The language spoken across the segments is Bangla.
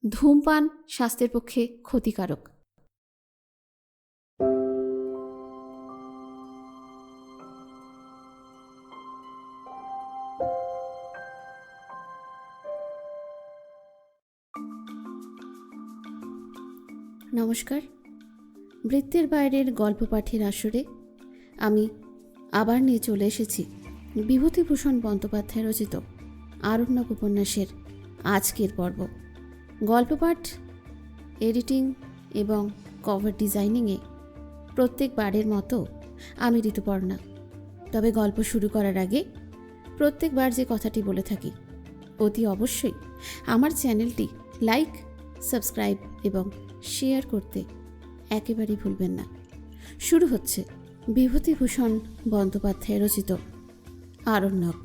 ধূমপান স্বাস্থ্যের পক্ষে ক্ষতিকারক। নমস্কার, বৃত্তের বাইরের গল্প পাঠের আসরে আমি আবার নিয়ে চলে এসেছি বিভূতিভূষণ বন্দ্যোপাধ্যায় রচিত আরণ্যক উপন্যাসের আজকের পর্ব। গল্প পাঠ, এডিটিং এবং কভার ডিজাইনিংয়ে প্রত্যেকবারের মতো আমি ঋতুপর্ণা। তবে গল্প শুরু করার আগে প্রত্যেকবার যে কথাটি বলে থাকি, অতি অবশ্যই আমার চ্যানেলটি লাইক, সাবস্ক্রাইব এবং শেয়ার করতে একেবারেই ভুলবেন না। শুরু হচ্ছে বিভূতিভূষণ বন্দ্যোপাধ্যায় রচিত আরণ্যক।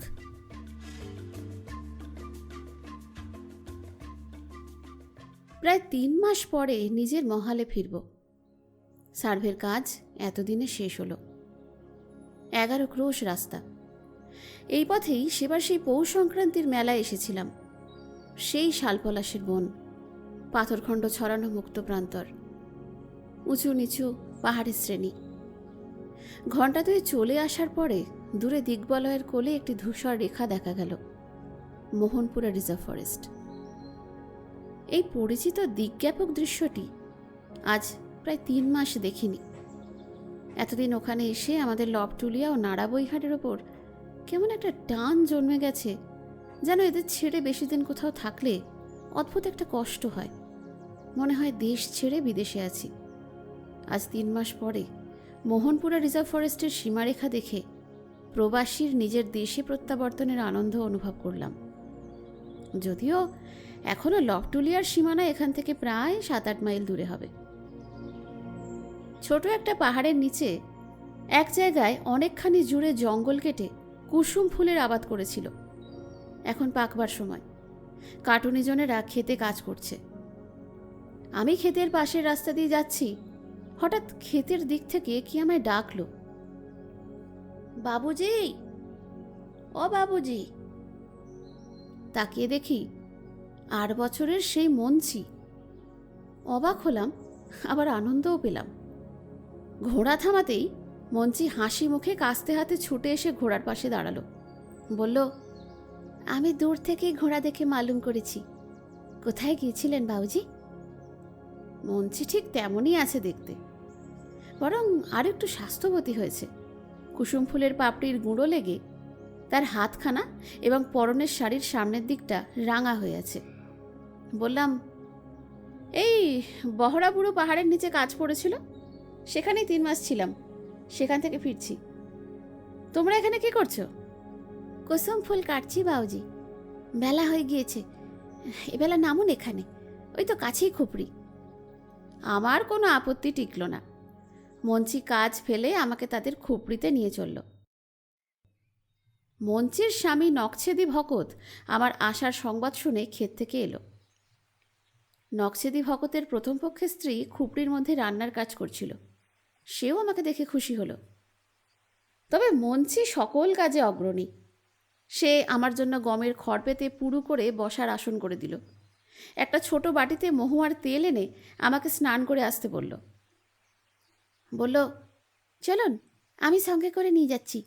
প্রায় 3 মাস পরে নিজের মহালে ফিরব। সার্ভের কাজ এতদিনে শেষ হলো। 11 ক্রোশ রাস্তা। এই পথেই সেবার সেই পৌষ সংক্রান্তির মেলায় এসেছিলাম। সেই শালপলাশের বন, পাথরখণ্ড ছড়ানো মুক্ত প্রান্তর, উঁচু নিচু পাহাড়ের শ্রেণী। ঘণ্টা 2 চলে আসার পরে দূরে দিগ্বলয়ের কোলে একটি ধূসর রেখা দেখা গেল, মোহনপুরা রিজার্ভ ফরেস্ট। এই পরিচিত দিকজ্ঞাপক দৃশ্যটি আজ প্রায় 3 মাস দেখিনি। এতদিন ওখানে এসে আমাদের লবটুলিয়া ও নাড়াবইহাটের ওপর কেমন একটা টান জন্মে গেছে, যেন এদের ছেড়ে বেশি দিন কোথাও থাকলে অদ্ভুত একটা কষ্ট হয়। মনে হয় দেশ ছেড়ে বিদেশে আছি। আজ 3 মাস পরে মোহনপুরা রিজার্ভ ফরেস্টের সীমারেখা দেখে প্রবাসীর নিজের দেশে প্রত্যাবর্তনের আনন্দ অনুভব করলাম। যদিও এখনও লবটুলিয়ার সীমানা এখান থেকে প্রায় 7-8 মাইল দূরে হবে। ছোট একটা পাহাড়ের নিচে এক জায়গায় অনেকখানি জুড়ে জঙ্গল কেটে কুসুম ফুলের আবাদ করেছিল। এখন পাকবার সময়। কাটুনিজনেরা খেতে কাজ করছে। আমি ক্ষেতের পাশের রাস্তা দিয়ে যাচ্ছি, হঠাৎ ক্ষেতের দিক থেকে কি আমায় ডাকলো, বাবুজি, ও বাবুজি। তাকিয়ে দেখি 8 বছরের সেই মঞ্চি। অবাক হলাম, আবার আনন্দও পেলাম। ঘোড়া থামাতেই মঞ্চি হাসি মুখে কাস্তে হাতে ছুটে এসে ঘোড়ার পাশে দাঁড়ালো। বলল, আমি দূর থেকেই ঘোড়া দেখে মালুম করেছি। কোথায় গিয়েছিলেন বাবুজি? মঞ্চি ঠিক তেমনই আছে দেখতে, বরং আর একটু স্বাস্থ্যবতী হয়েছে। কুসুম ফুলের পাপড়ির গুঁড়ো লেগে তার হাতখানা এবং পরনের শাড়ির সামনের দিকটা রাঙা হয়ে আছে। বললাম, এই বহরাবুড়ো পাহাড়ের নিচে কাজ পড়েছিল, সেখানেই 3 মাস ছিলাম, সেখান থেকে ফিরছি। তোমরা এখানে কি করছো? কুসুম ফুল কাটছি বাবুজি, বেলা হয়ে গিয়েছে, এবেলা নামুন এখানে, ওই তো কাছেই খুপড়ি। আমার কোনো আপত্তি টিকল না। মঞ্চি কাজ ফেলে আমাকে তাদের খুপড়িতে নিয়ে চলল। মঞ্চির স্বামী নকছেদি ভকত আমার আসার সংবাদ শুনে ক্ষেত থেকে এলো। নকছেদি ভকতের প্রথম পক্ষের স্ত্রী খুপড়ির মধ্যে রান্নার কাজ করছিল। সেও আমাকে দেখে খুশি হলো। তবে মঞ্চি সকল কাজে অগ্রণী। সে আমার জন্য গমের খড় পেতে পুরু করে বসার আসন করে দিল। একটা ছোট বাটিতে মহুয়ার তেল এনে আমাকে স্নান করে আসতে বলল। চলুন, আমি সঙ্গে করে নিয়ে যাচ্ছি।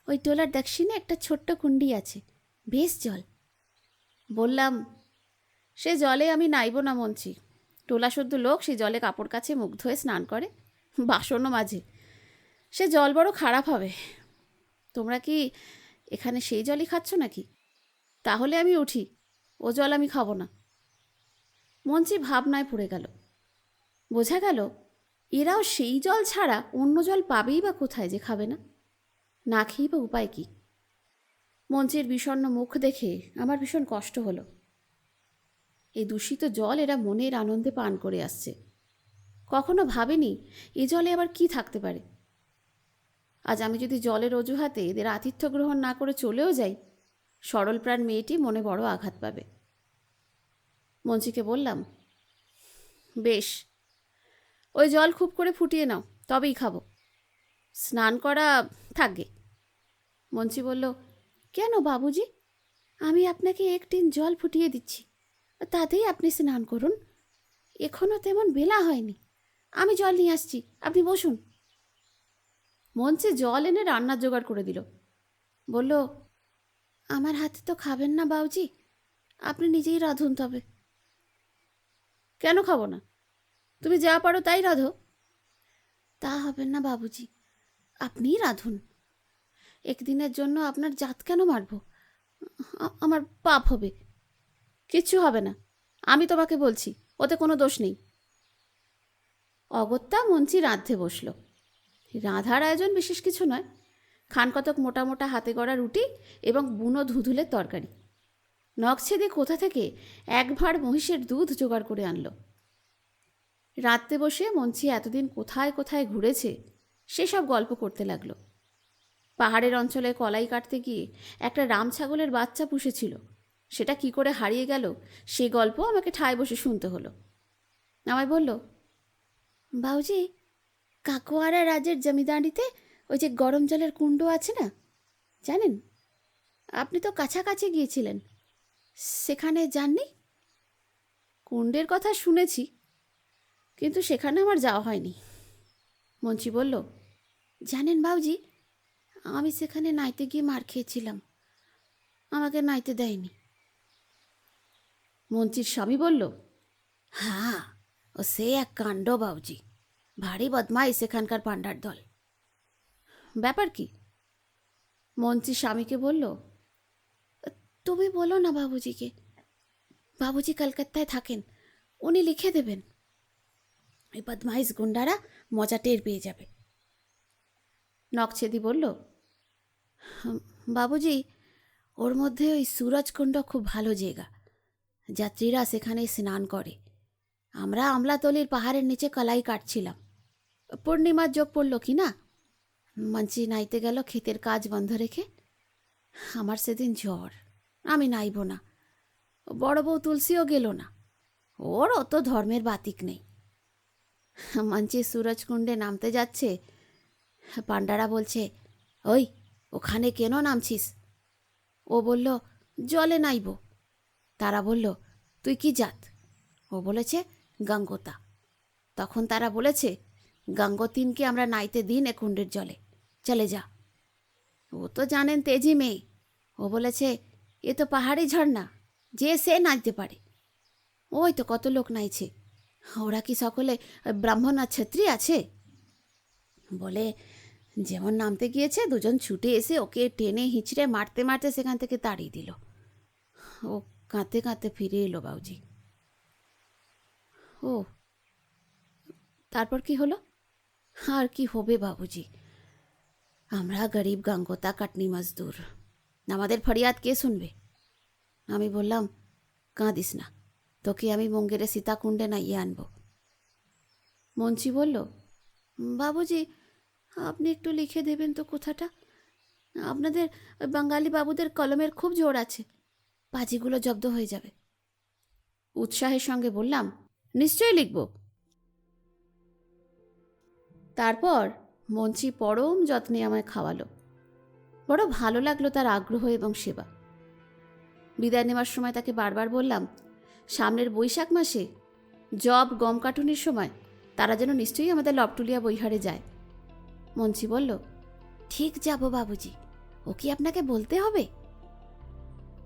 ওই টোলার দক্ষিণে একটা ছোট্ট কুণ্ডি আছে, বেশ জল। বললাম, সে জলে আমি নাইব না মঞ্চি। টোলা শুদ্ধ লোক সেই জলে কাপড় কাছে মুখ ধুয়ে স্নান করে, বাসনও মাঝে। সে জল বড় খারাপ হবে। তোমরা কি এখানে সেই জলই খাচ্ছ নাকি? তাহলে আমি উঠি, ও জল আমি খাবো না। মঞ্চি ভাবনায় পড়ে গেল। বোঝা গেল এরাও সেই জল ছাড়া অন্য জল পাবেই বা কোথায় যে খাবে না? না খেয়েই বা উপায় কি? মঞ্চের বিষণ্ণ মুখ দেখে আমার ভীষণ কষ্ট হলো। এই দূষিত জল এরা মনের আনন্দে পান করে আসছে। কখনো ভাবেনি এ জলে আবার কি থাকতে পারে। আজ আমি যদি জলের অজুহাতে এদের আতিথ্য গ্রহণ না করে চলেও যাই, সরল প্রাণ মেয়েটি মনে বড় আঘাত পাবে। মঞ্চিকে বললাম, বেশ, ওই জল খুব করে ফুটিয়ে নাও, তবেই খাবো। স্নান করা থাকবে। মঞ্চি বলল, কেন বাবুজি, আমি আপনাকে 1 টিন জল ফুটিয়ে দিচ্ছি, তাতেই আপনি স্নান করুন, এখনও তেমন বেলা হয়নি। আমি জল নিয়ে আসছি, আপনি বসুন। মঞ্চে জল এনে রান্নার জোগাড় করে দিল। বলল, আমার হাতে তো খাবেন না বাউজি, আপনি নিজেই রাঁধুন তবে। কেন খাবো না? তুমি যা পারো তাই রাঁধো। তা হবেন না বাবুজি, আপনিই রাঁধুন। একদিনের জন্য আপনার জাত কেন মারব? আমার পাপ হবে। কিচ্ছু হবে না, আমি তোমাকে বলছি, ওতে কোনো দোষ নেই। অগত্যা মঞ্চি রাঁধতে বসল। রাঁধার আয়োজন বিশেষ কিছু নয়, খানকতক মোটা মোটা হাতে গড়া রুটি এবং বুনো ধুধুলের তরকারি। নখছেদে কোথা থেকে এক ভাঁড় মহিষের দুধ জোগাড় করে আনলো। রাঁধতে বসে মঞ্চি এতদিন কোথায় কোথায় ঘুরেছে সেসব গল্প করতে লাগলো। পাহাড়ের অঞ্চলে কলাই কাটতে গিয়ে একটা রাম ছাগলের বাচ্চা পুষেছিল, সেটা কি করে হারিয়ে গেল সেই গল্প আমাকে ঠায় বসে শুনতে হলো। আমায় বলল, বাউজি, কাকোয়ারা রাজের জমিদারিতে ওই যে গরম জলের কুণ্ড আছে না, জানেন? আপনি তো কাছাকাছি গিয়েছিলেন, সেখানে যাননি? কুণ্ডের কথা শুনেছি, কিন্তু সেখানে আমার যাওয়া হয়নি। মঞ্চি বলল, জানেন বাউজি, আমি সেখানে নাইতে গিয়ে মার খেয়েছিলাম, আমাকে নাইতে দেয়নি। মঞ্চির স্বামী বলল, হ্যাঁ, ও সে এক কাণ্ড বাউজি, ভারী বদমাইশ সেখানকার পাণ্ডার দল। ব্যাপার কি? মঞ্চি স্বামীকে বলল, তুমি বলো না বাবুজিকে, বাবুজি কলকাতায় থাকেন, উনি লিখে দেবেন। ওই বদমাইশ গুন্ডারা মজা টের পেয়ে যাবে। নকছেদি বলল, বাবুজি, ওর মধ্যে ওই সুরজকুণ্ড খুব ভালো জায়গা, যাত্রীরা সেখানে স্নান করে। আমরা আমলাতলির পাহাড়ের নিচে কলাই কাটছিলাম, পূর্ণিমার যোগ পড়ল কি না, মঞ্চি নাইতে গেল ক্ষেতের কাজ বন্ধ রেখে। আমার সেদিন জ্বর, আমি নাইব না। বড় বউ তুলসীও গেল না, ওর অত ধর্মের বাতিক নেই। মঞ্চি সুরজকুণ্ডে নামতে যাচ্ছে, পাণ্ডারা বলছে, ওই ওখানে কেন নামছিস? ও বলল, জলে নাইব। তারা বলল, তুই কি জাত? ও বলেছে, গঙ্গোতা। তখন তারা বলেছে, গঙ্গোতিনকে আমরা নাইতে দিন এ কুণ্ডের জলে, চলে যা। ও তো জানেন তেজি মেয়ে, ও বলেছে, এ তো পাহাড়ি ঝর্ণা, যে সে নাচতে পারে। ওই তো কত লোক নাইছে, ওরা কি সকলে ব্রাহ্মণ আর ক্ষত্রিয় আছে? বলে যেমন নামতে গিয়েছে দুজন ছুটে এসে ওকে টেনে হিঁচড়ে মারতে মারতে সেখান থেকে তাড়িয়ে দিল। ও কাঁদতে কাঁদতে ফিরে এলো বাউজি। ও, তারপর কি হলো? আর কি হবে বাবুজি, আমরা গরিব গঙ্গোতা কাটনি মজদুর, আমাদের ফরিয়াদ কে শুনবে? আমি বললাম, কাঁদিস না, তোকে আমি মঙ্গেরে সীতাকুণ্ডে নাইয়ে আনব। মঞ্চি বলল, বাবুজি, আপনি একটু লিখে দেবেন তো কথাটা, আপনাদের বাঙালি বাবুদের কলমের খুব জোর আছে, পাজিগুলো জব্দ হয়ে যাবে। উৎসাহের সঙ্গে বললাম, নিশ্চয়ই লিখব। তারপর মঞ্চি পরম যত্নে আমায় খাওয়ালো। বড় ভালো লাগলো তার আগ্রহ এবং সেবা। বিদায় নেওয়ার সময় তাকে বারবার বললাম, সামনের বৈশাখ মাসে জব গম কাটুনির সময় তারা যেন নিশ্চয়ই আমাদের লবটুলিয়া বৈহারে যায়। মঞ্চি বলল, ঠিক যাব বাবুজি, ও কি আপনাকে বলতে হবে?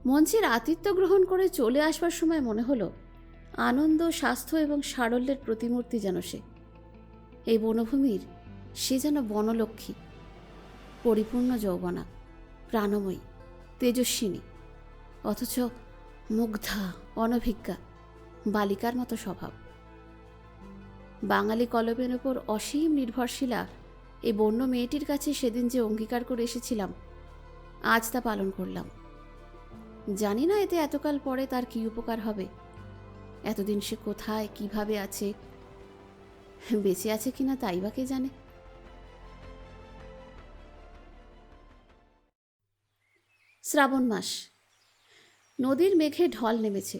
মঞ্চির আতিথ্য গ্রহণ করে চলে আসবার সময় মনে হলো আনন্দ, স্বাস্থ্য এবং সারল্যের প্রতিমূর্তি যেন সে। এই বনভূমির সে যেন বনলক্ষ্মী, পরিপূর্ণ যৌবনা, প্রাণময়ী, তেজস্বিনী, অথচ মুগ্ধা, অনভিজ্ঞা, বালিকার মতো স্বভাব। বাঙালি কলমের ওপর অসীম নির্ভরশীলা এই বন্য মেয়েটির কাছে সেদিন যে অঙ্গীকার করে এসেছিলাম, আজ তা পালন করলাম। জানি না এতে এতকাল পরে তার কী উপকার হবে। এতদিন সে কোথায়, কিভাবে আছে, বেঁচে আছে কিনা তাই বা কে জানে। শ্রাবণ মাস, নদীর মেঘে ঢল নেমেছে।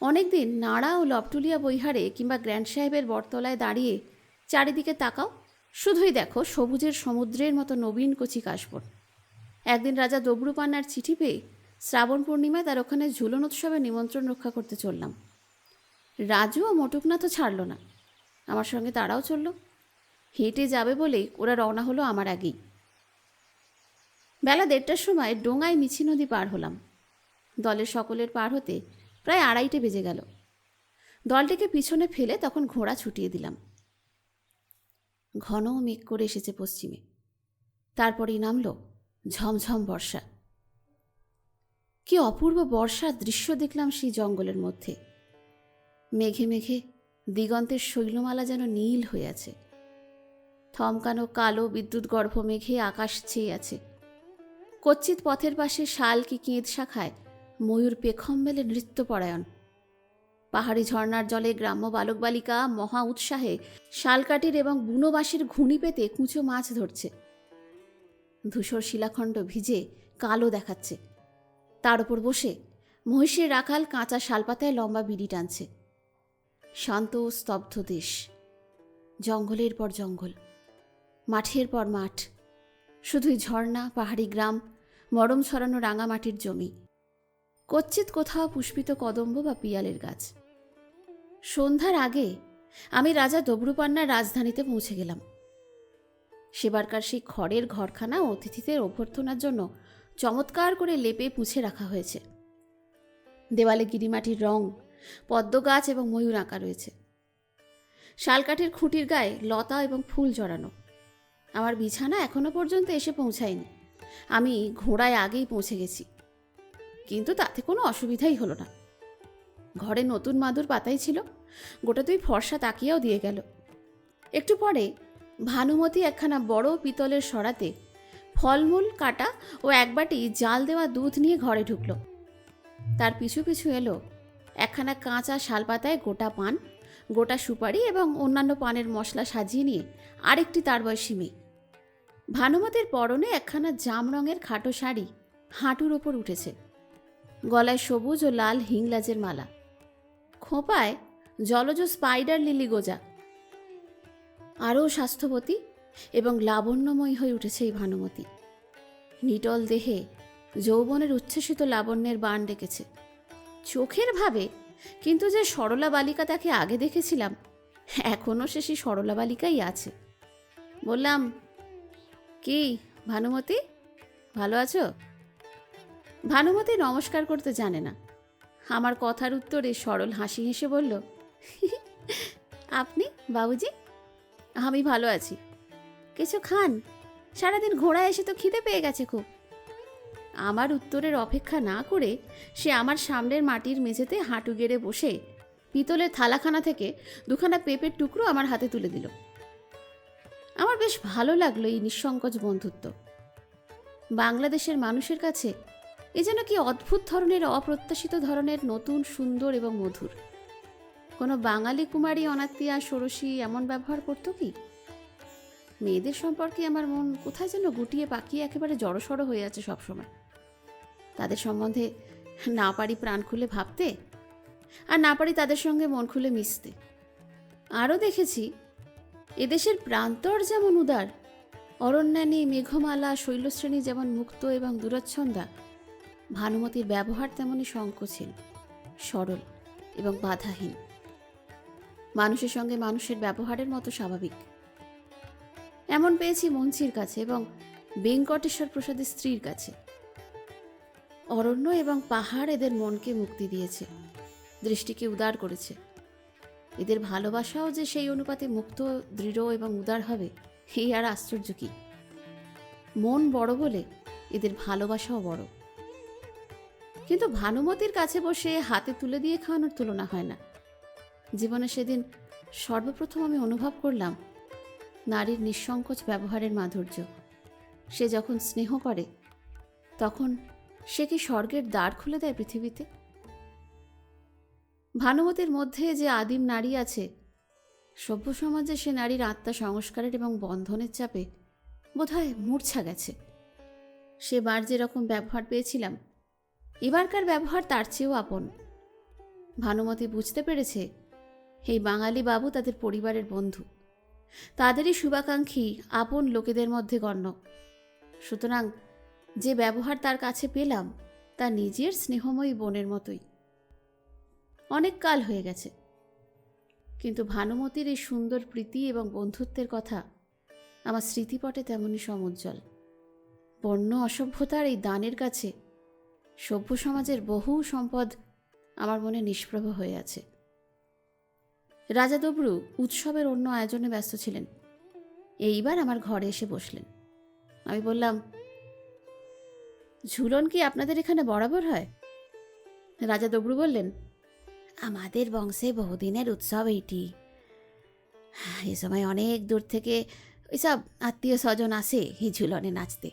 অনেকদিন নাড়া ও লবটুলিয়া বৈহারে কিংবা গ্র্যান্ড সাহেবের বটতলায় দাঁড়িয়ে চারিদিকে তাকাও, শুধুই দেখো সবুজের সমুদ্রের মতো নবীন কচি কাশবন। একদিন রাজা দবরুপান্নার চিঠি পেয়ে শ্রাবণ পূর্ণিমায় তার ওখানে ঝুলন উৎসবে নিমন্ত্রণ রক্ষা করতে চললাম। রাজু ও মোটুকনাথও ছাড়ল না, আমার সঙ্গে তারাও চলল। হেঁটে যাবে বলেই ওরা রওনা হলো আমার আগেই। বেলা 1:30টার সময় ডোঙায় মিছি নদী পার হলাম। দলের সকলের পার হতে প্রায় 2:30 বেজে গেল। দলটিকে পিছনে ফেলে তখন ঘোড়া ছুটিয়ে দিলাম। ঘন মেঘ করে এসেছে পশ্চিমে। তারপরেই নামল ঝমঝম বর্ষা। কি অপূর্ব বর্ষার দৃশ্য দেখলাম সেই জঙ্গলের মধ্যে। মেঘে মেঘে দিগন্তের শৈলমালা যেন নীল হয়ে আছে। থমকানো কালো বিদ্যুৎ গর্ভ মেঘে আকাশ ছেয়ে আছে। কচ্ছিত পথের পাশে শাল কি কেঁদ শাখায় ময়ূর পেখম মেলে নৃত্যপরায়ণ। পাহাড়ি ঝর্নার জলে গ্রাম্য বালক বালিকা মহা উৎসাহে শালকাঠির এবং বুনো বাঁশের ঘুনি পেতে কুঁচো মাছ ধরছে। ধূসর শিলাখণ্ড ভিজে কালো দেখাচ্ছে। তার উপর বসে মহিষের রাখাল কাঁচা শালপাতায় লম্বা বিড়ি টানছে। শান্ত স্তব্ধ দেশ। জঙ্গলের পর জঙ্গল, মাঠের পর মাঠ, শুধুই ঝর্ণা, পাহাড়ি গ্রাম, মরম ছড়ানো রাঙামাটির জমি, কচ্ছিত কোথাও পুষ্পিত কদম্ব বা পিয়ালের গাছ। সন্ধ্যার আগে আমি রাজা দবরুপান্নার রাজধানীতে পৌঁছে গেলাম। সেবারকার সেই খড়ের ঘরখানা অতিথিদের অভ্যর্থনার জন্য চমৎকার করে লেপে পুছে রাখা হয়েছে। দেওয়ালে গিরিমাটির রং, পদ্ম গাছ এবং ময়ূর আঁকা রয়েছে। শালকাঠের খুঁটির গায়ে লতা এবং ফুল জড়ানো। আমার বিছানা এখনো পর্যন্ত এসে পৌঁছায়নি। আমি ঘোড়ায় আগেই পৌঁছে গেছি, কিন্তু তাতে কোনো অসুবিধাই হলো না। ঘরে নতুন মাদুর পাতাই ছিল, গোটা 2 ফর্সা তাকিয়াও দিয়ে গেল। একটু পরে ভানুমতি একখানা বড় পিতলের সরাতে ফলমূল কাটা ও 1 বাটি জাল দেওয়া দুধ নিয়ে ঘরে ঢুকল। তার পিছু পিছু এলো একখানা কাঁচা শালপাতায় গোটা পান, গোটা সুপারি এবং অন্যান্য পানের মশলা সাজিয়ে নিয়ে আরেকটি তার বয়সী মেয়ে। ভানুমতির পরনে একখানা জাম রঙের খাটো শাড়ি হাঁটুর ওপর উঠেছে, গলায় সবুজ ও লাল হিংলাজের মালা, খোঁপায় জলজ স্পাইডার লিলি গোজা। আরও স্বাস্থ্যবতী এবং লাবণ্যময়ী হয়ে উঠেছে এই ভানুমতি। নিটল দেহে যৌবনের উচ্ছ্বসিত লাবণ্যের বাণ ডেকেছে। চোখের ভাবে কিন্তু যে সরলা বালিকা তাকে আগে দেখেছিলাম, এখনও সে সেই সরলা বালিকাই আছে। বললাম, কি ভানুমতি, ভালো আছো? ভানুমতি নমস্কার করতে জানে না। আমার কথার উত্তরে সরল হাসি হেসে বলল, আপনি বাবুজি? আমি ভালো আছি। কিছু খান? সারাদিন ঘোড়া এসে তো খিদে পেয়ে গেছে খুব। আমার উত্তরের অপেক্ষা না করে সে আমার সামনের মাটির মেঝেতে হাঁটু গেড়ে বসে পিতলের থালাখানা থেকে 2খানা পেঁপের টুকরো আমার হাতে তুলে দিল। আমার বেশ ভালো লাগলো এই নিঃসংকোচ বন্ধুত্ব। বাংলাদেশের মানুষের কাছে এ যেন কি অদ্ভুত ধরনের, অপ্রত্যাশিত ধরনের নতুন, সুন্দর এবং মধুর। কোনো বাঙালি কুমারী অনাত্মীয়া ষোড়শী এমন ব্যবহার করত কি? মেয়েদের সম্পর্কে আমার মন কোথায় যেন গুটিয়ে পাকিয়ে একেবারে জড়সড় হয়ে আছে সবসময়। তাদের সম্বন্ধে না পারি প্রাণ খুলে ভাবতে, আর না পারি তাদের সঙ্গে মন খুলে মিশতে। আরও দেখেছি, এদেশের প্রান্তর যেমন উদার, অরণ্যানী, মেঘমালা, শৈলশ্রেণী যেমন মুক্ত এবং দূরচ্ছন্দা, ভানুমতির ব্যবহার তেমনই সংকোচহীন, সরল এবং বাধাহীন। মানুষের সঙ্গে মানুষের ব্যবহারের মতো স্বাভাবিক। এমন পেয়েছি মঞ্চির কাছে এবং বেঙ্কটেশ্বর প্রসাদের স্ত্রীর কাছে। অরণ্য এবং পাহাড় এদের মনকে মুক্তি দিয়েছে, দৃষ্টিকে উদার করেছে। এদের ভালোবাসাও যে সেই অনুপাতে মুক্ত, দৃঢ় এবং উদার হবে, এই আর আশ্চর্য কি? মন বড় বলে এদের ভালোবাসাও বড়। কিন্তু ভানুমতির কাছে বসে হাতে তুলে দিয়ে খাওয়ানোর তুলনা হয় না। জীবনে সেদিন সর্বপ্রথম আমি অনুভব করলাম নারীর নিঃসংকোচ ব্যবহারের মাধুর্য। সে যখন স্নেহ করে, তখন সে কি স্বর্গের দ্বার খুলে দেয় পৃথিবীতে? ভানুমতির মধ্যে যে আদিম নারী আছে, সভ্য সমাজে সে নারীর আত্মা সংস্কারের এবং বন্ধনের চাপে বোধহয় মূর্ছা গেছে। সেবার যেরকম ব্যবহার পেয়েছিলাম, এবারকার ব্যবহার তার চেয়েও আপন। ভানুমতি বুঝতে পেরেছে এই বাঙালি বাবু তাদের পরিবারের বন্ধু, তাদেরই শুভাকাঙ্ক্ষী, আপন লোকেদের মধ্যে গণ্য। সুতরাং যে ব্যবহার তার কাছে পেলাম, তা নিজের স্নেহময়ী বোনের মতোই। অনেক কাল হয়ে গেছে, কিন্তু ভানুমতির এই সুন্দর প্রীতি এবং বন্ধুত্বের কথা আমার স্মৃতিপটে তেমনই সমুজ্জ্বল। বন্য অসভ্যতার এই দানের কাছে সভ্য সমাজের বহু সম্পদ আমার মনে নিষ্প্রভ হয়ে আছে। রাজা দবরু উৎসবের অন্য আয়োজনে ব্যস্ত ছিলেন। এইবার আমার ঘরে এসে বসলেন। আমি বললাম, ঝুলন কি আপনাদের এখানে বরাবর হয়? রাজা দবরু বললেন, আমাদের বংশে বহুদিনের উৎসব এইটি। এই সময় অনেক দূর থেকে ওইসব আত্মীয় স্বজন আসে এই ঝুলনে নাচতে।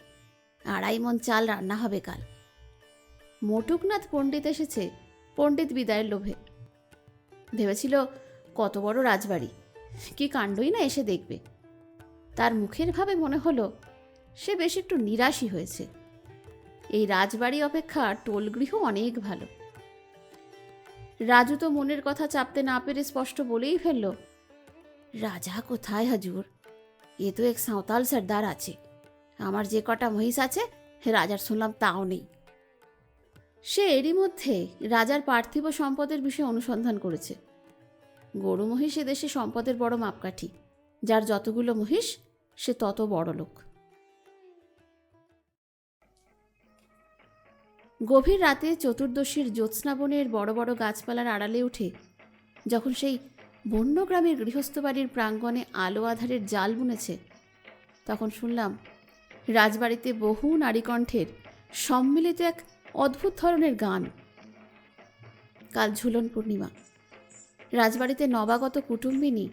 2.5 মণ চাল রান্না হবে কাল। মটুকনাথ পণ্ডিত এসেছে পণ্ডিত বিদায়ের লোভে। ভেবেছিল কত বড় রাজবাড়ি, কি কাণ্ডই না এসে দেখবে। তার মুখের ভাবে মনে হলো সে বেশ একটু নিরাশই হয়েছে। এই রাজবাড়ি অপেক্ষা টোলগৃহ অনেক ভালো। রাজু তো মনের কথা চাপতে না পেরে স্পষ্ট বলেই ফেলল, রাজা কোথায় হুজুর? এ তো এক সাঁওতাল সর্দার আছে। আমার যে কটা মহিষ আছে রাজার শুনলাম তাও নেই। সে এরই মধ্যে রাজার পার্থিব সম্পদের বিষয়ে অনুসন্ধান করেছে। গরু মহিষ এদেশে সম্পদের বড় মাপকাঠি। যার যতগুলো মহিষ সে তত বড় লোক। গভীর রাতে চতুর্দশীর জ্যোৎস্নাবনের বড় বড় গাছপালার আড়ালে উঠে যখন সেই বন্য গ্রামের গৃহস্থ বাড়ির প্রাঙ্গণে আলো আধারের জাল বুনেছে, তখন শুনলাম রাজবাড়িতে বহু নারীকণ্ঠের সম্মিলিত এক অদ্ভুত ধরনের গান। কাল ঝুলন পূর্ণিমা। রাজবাড়িতে নবাগত কুটুম্বিনী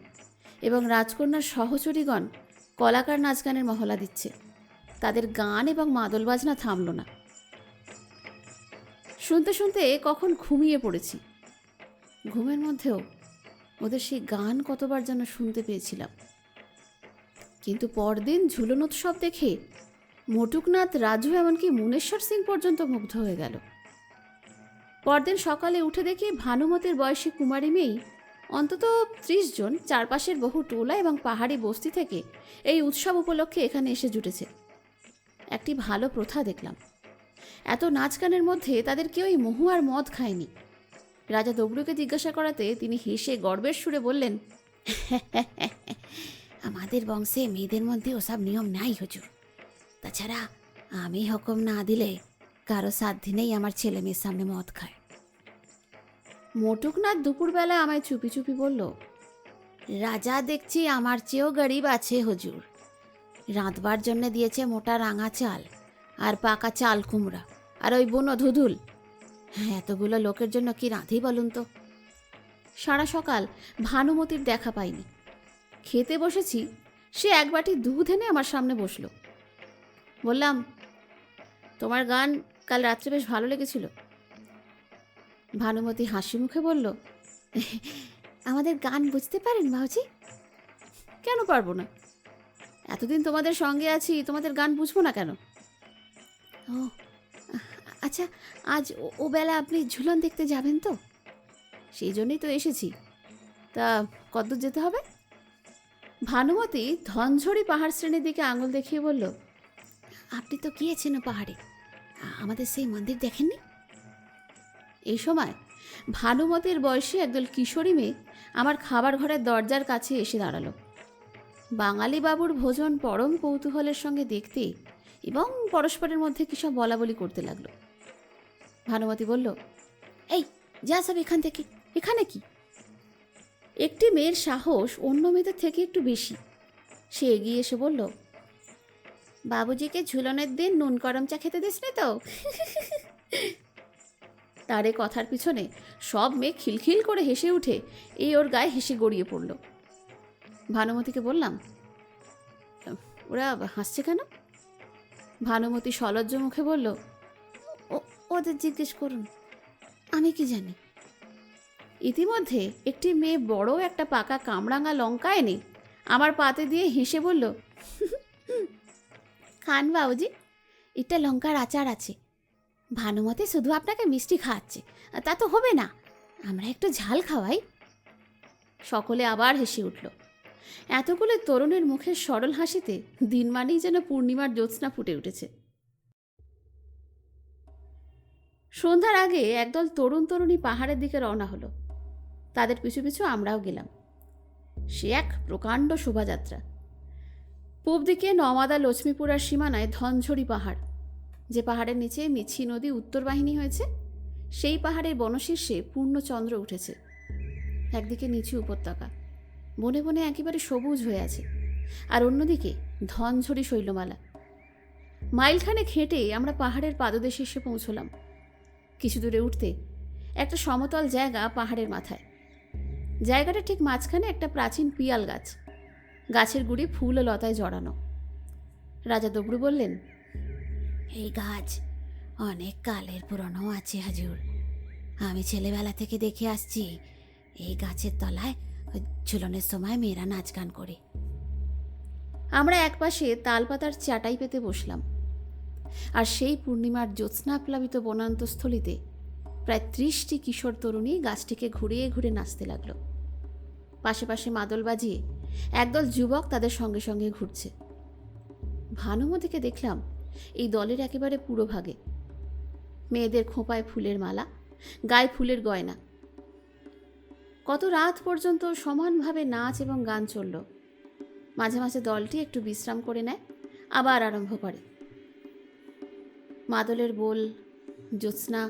এবং রাজকন্যার সহচরীগণ কলাকার নাচ গানের মহলা দিচ্ছে। তাদের গান এবং মাদল বাজনা থামল না। শুনতে শুনতে কখন ঘুমিয়ে পড়েছি। ঘুমের মধ্যেও ওদের সেই গান কতবার যেন শুনতে পেয়েছিলাম। কিন্তু পরদিন ঝুলন উৎসব দেখে মটুকনাথ, রাজু, এমনকি মুনেশ্বর সিং পর্যন্ত মুগ্ধ হয়ে গেল। পরদিন সকালে উঠে দেখি ভানুমতির বয়সী কুমারী মেয়ে অন্তত 30 জন চারপাশের বহু টোলা এবং পাহাড়ি বস্তি থেকে এই উৎসব উপলক্ষে এখানে এসে জুটেছে। একটি ভালো প্রথা দেখলাম। এত নাচ গানের মধ্যে তাদের কেউই মহু আর মদ খায়নি। রাজা দবরুকে জিজ্ঞাসা করাতে তিনি হেসে গর্বের সুরে বললেন, আমাদের বংশে মেয়েদের মধ্যে ওসব নিয়ম নাই হুজুর। তাছাড়া আমি হুকুম না দিলে কারো সাধ্য নেই আমার ছেলে মেয়ের সামনে মদ খায়। মটুকনাথ দুপুরবেলা আমায় চুপি চুপি বলল, রাজা দেখছি আমার চেয়েও গরিব আছে হুজুর। রাঁধবার জন্য দিয়েছে মোটা রাঙা চাল আর পাকা চাল কুমড়া আর ওই বুনো ধুধুল। এতগুলো লোকের জন্য কি রাঁধি বলুন তো? সারা সকাল ভানুমতির দেখা পাইনি। খেতে বসেছি, সে এক বাটি দুধ এনে আমার সামনে বসলো। বললাম, তোমার গান কাল রাত্রে বেশ ভালো লেগেছিল। ভানুমতি হাসি মুখে বলল, আমাদের গান বুঝতে পারেন বাবুজি? কেন পারবো না? এতদিন তোমাদের সঙ্গে আছি, তোমাদের গান বুঝবো না কেন? ও আচ্ছা, আজ ও বেলা আপনি ঝুলন দেখতে যাবেন তো? সেই জন্যই তো এসেছি। তা কতদূর যেতে হবে? ভানুমতি ধনঝড়ি পাহাড় শ্রেণীর দিকে আঙুল দেখিয়ে বলল, আপনি তো গিয়েছেন পাহাড়ে, আমাদের সেই মন্দির দেখেননি? এই সময় ভানুমতির বয়সী একদল কিশোরী মেয়ে আমার খাবার ঘরের দরজার কাছে এসে দাঁড়ালো। বাঙালি বাবুর ভোজন পরম কৌতূহলের সঙ্গে দেখতে এবং পরস্পরের মধ্যে কী সব বলা বলি করতে লাগলো। ভানুমতি বলল, এই যা সব এখান থেকে। এখানে কি? একটি মেয়ের সাহস অন্য মেয়েদের থেকে একটু বেশি। সে এগিয়ে এসে বলল, বাবুজিকে ঝুলনের দিন নুন গরম চা খেতে দিসনি তো? তার এ কথার পিছনে সব মেয়ে খিলখিল করে হেসে উঠে এই ওর গায়ে হেসে গড়িয়ে পড়ল। ভানুমতিকে বললাম, ওরা হাসছে কেন? ভানুমতি সলজ্জ মুখে বলল, ওদের জিজ্ঞেস করুন, আমি কি জানি। ইতিমধ্যে একটি মেয়ে বড় একটা পাকা কামরাঙা লঙ্কা এনে আমার পাতে দিয়ে হেসে বলল, খান বাবুজি, এটা লঙ্কার আচার আছে। ভানুমতি শুধু আপনাকে মিষ্টি খাওয়াচ্ছে, তা তো হবে না, আমরা একটু ঝাল খাওয়াই। সকলে আবার হেসে উঠল। এতগুলো তরুণের মুখের সরল হাসিতে দিন মানেই যেন পূর্ণিমার জ্যোৎস্না ফুটে উঠেছে। সন্ধ্যার আগে একদল তরুণ তরুণী পাহাড়ের দিকে রওনা হলো। তাদের পিছু পিছু আমরাও গেলাম। সে এক প্রকাণ্ড শোভাযাত্রা। পূব দিকে নওয়াদা লক্ষ্মীপুরার সীমানায় ধনঝড়ি পাহাড়, যে পাহাড়ের নিচে মিছি নদী উত্তর বাহিনী হয়েছে, সেই পাহাড়ের বনশীর্ষে পূর্ণচন্দ্র উঠেছে। একদিকে নিচু উপত্যকা, বনে বনে একেবারে সবুজ হয়ে আছে, আর অন্যদিকে ধনঝড়ি শৈলমালা। মাইলখানেক হেঁটে আমরা পাহাড়ের পাদদেশে এসে পৌঁছলাম। কিছু দূরে উঠতে একটা সমতল জায়গা পাহাড়ের মাথায়। জায়গাটা ঠিক মাঝখানে একটা প্রাচীন পিয়াল গাছ, গাছের গুড়ি ফুল ও লতায় জড়ানো। রাজা দবরু বললেন, এই গাছ অনেক কালের পুরনো আছে হাজুর। আমি ছেলেবেলা থেকে দেখে আসছি এই গাছের তলায় ঝুলনের সময় মেয়েরা নাচ গান করে। আমরা একপাশে তালপাতার চাটাই পেতে বসলাম, আর সেই পূর্ণিমার জ্যোৎস্নাপ্লাবিত বনান্তস্থলিতে প্রায় 30টি কিশোর তরুণী গাছটিকে ঘুরিয়ে ঘুরে নাচতে লাগল। পাশে পাশে মাদল বাজিয়ে একদল যুবক তাদের সঙ্গে সঙ্গে ঘুরছে। ভানুমতিকে দেখলাম এই দলের একেবারে পুরোভাগে। মেয়েদের খোঁপায় ফুলের মালা, গায়ে ফুলের গয়না। কত রাত পর্যন্ত সমানভাবে নাচ এবং গান চলল। মাঝে মাঝে দলটি একটু বিশ্রাম করে নেয়, আবার আরম্ভ করে। মাদলের বোল, জ্যোৎস্না,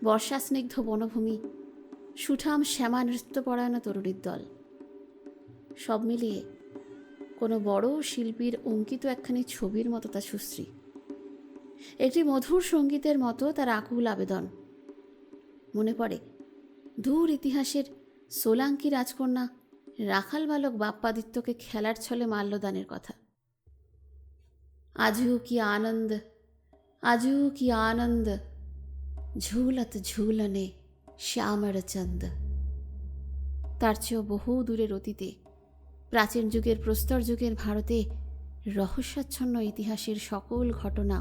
বর্ষাস্নিগ্ধ বনভূমি, সুঠাম শ্যামা নৃত্যপরায়ণ তরুণীর দল, সব মিলিয়ে কোনো বড় শিল্পীর অঙ্কিত একখানি ছবির মতো তা সুশ্রী। একটি মধুর সঙ্গীতের মতো তার আকুল আবেদন। মনে পড়ে দূর ইতিহাসের সোলাঙ্কি রাজকন্যা রাখাল বালক বাপ্পাদিত্যকে খেলার ছলে মাল্যদানের কথা। আজু কি আনন্দ, আজু কি আনন্দ, ঝুলত ঝুলনে শ্যামর চন্দ। তার চেয়েও বহু দূরের অতীতে, প্রাচীন যুগের প্রস্তর যুগের ভারতে রহস্যাচ্ছন্ন ইতিহাসের সকল ঘটনা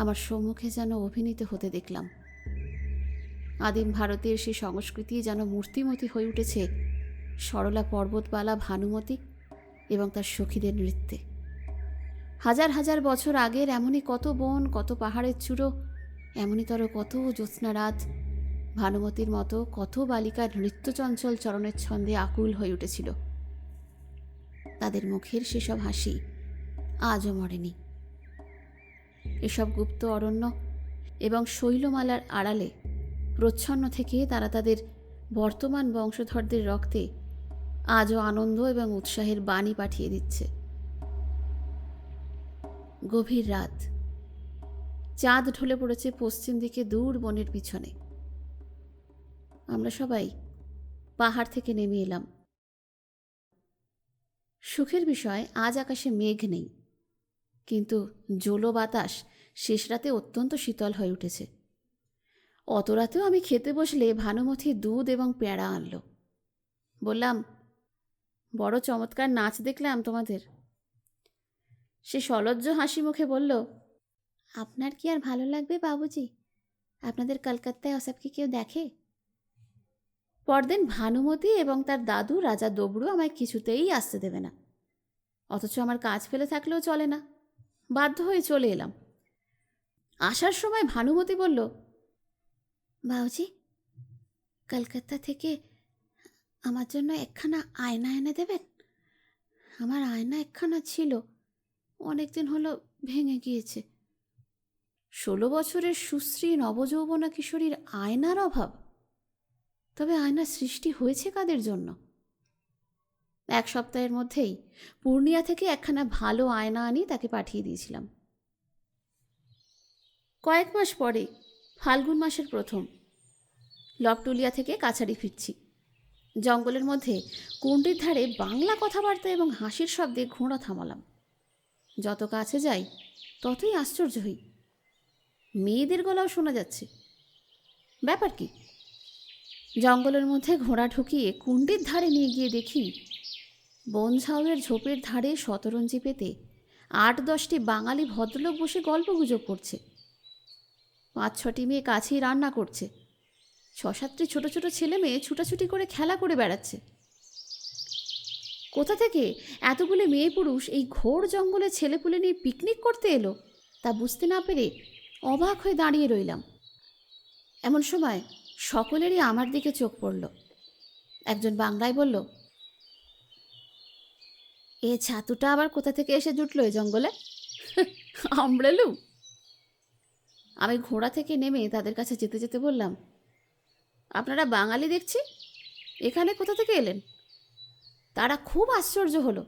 আমার সম্মুখে যেন অভিনীত হতে দেখলাম। আদিম ভারতের সে সংস্কৃতি যেন মূর্তিমতী হয়ে উঠেছে সরলা পর্বতবালা ভানুমতি এবং তার সখীদের নৃত্যে। হাজার হাজার বছর আগের এমনই কত বন, কত পাহাড়ের চূড়ো, এমনইতর কত জ্যোৎস্না রাত ভানুমতির মতো কত বালিকার নৃত্যচঞ্চল চরণের ছন্দে আকুল হয়ে উঠেছিল। তাদের মুখের সেসব হাসি আজও মরেনি। এসব গুপ্ত অরণ্য এবং শৈলমালার আড়ালে প্রচ্ছন্ন থেকে তারা তাদের বর্তমান বংশধরদের রক্তে আজও আনন্দ এবং উৎসাহের বাণী পাঠিয়ে দিচ্ছে। গভীর রাত, চাঁদ ঢলে পড়েছে পশ্চিম দিকে দূর বনের পিছনে। আমরা সবাই পাহাড় থেকে নেমে এলাম। সুখের বিষয়, আজ আকাশে মেঘ নেই, কিন্তু জোলো বাতাস শেষ রাতে অত্যন্ত শীতল হয়ে উঠেছে। অত রাতেও আমি খেতে বসলে ভানুমতি দুধ এবং পেঁড়া আনলো। বললাম, বড় চমৎকার নাচ দেখলাম তোমাদের। সে সলজ্জ হাসি মুখে বলল, আপনার কি আর ভালো লাগবে বাবুজি? আপনাদের কলকাতায় ওসব কি কেউ দেখে? পরদিন ভানুমতি এবং তার দাদু রাজা দবরু আমায় কিছুতেই আসতে দেবে না, অথচ আমার কাজ ফেলে থাকলেও চলে না। বাধ্য হয়ে চলে এলাম। আসার সময় ভানুমতি বলল, বাবুজি, কলকাতা থেকে আমার জন্য একখানা আয়না এনে দেবেন? আমার আয়না একখানা ছিল, অনেকদিন হলো ভেঙে গিয়েছে। 16 বছরের সুশ্রী নবযৌবনা কিশোরীর আয়নার অভাব? তবে আয়নার সৃষ্টি হয়েছে কাদের জন্য? 1 সপ্তাহের মধ্যেই পূর্ণিয়া থেকে একখানা ভালো আয়না আনি তাকে পাঠিয়ে দিয়েছিলাম। কয়েক মাস পরে, ফাল্গুন মাসের প্রথম, লবটুলিয়া থেকে কাছাড়ি ফিরছি। জঙ্গলের মধ্যে কুণ্ডির ধারে বাংলা কথাবার্তা এবং হাসির শব্দে ঘোড়া থামালাম। যত কাছে যাই ততই আশ্চর্য হই। মেয়েদের গলাও শোনা যাচ্ছে। ব্যাপার কি? জঙ্গলের মধ্যে ঘোড়া ঢুকিয়ে কুণ্ডির ধারে নিয়ে গিয়ে দেখি বনঝাউয়ের ঝোপের ধারে শতরঞ্জি পেতে 8-10টি বাঙালি ভদ্রলোক বসে গল্পগুজব করছে। 5-6টি মেয়ে কাছেই রান্না করছে। 6-7টি ছোট ছোট ছেলে মেয়ে ছুটাছুটি করে খেলা করে বেড়াচ্ছে। কোথা থেকে এতগুলো মেয়ে পুরুষ এই ঘোর জঙ্গলে ছেলেপুলে নিয়ে পিকনিক করতে এলো তা বুঝতে না পেরে অবাক হয়ে দাঁড়িয়ে রইলাম। এমন সময় সকলেরই আমার দিকে চোখ পড়ল। একজন বাংলায় বলল, এ ছাতুটা আবার কোথা থেকে এসে জুটলো এই জঙ্গলে? আমড়েলু। আমি ঘোড়া থেকে নেমে তাদের কাছে যেতে যেতে বললাম, আপনারা বাঙালি দেখছি, এখানে কোথা থেকে এলেন? তারা খুব আশ্চর্য হলো,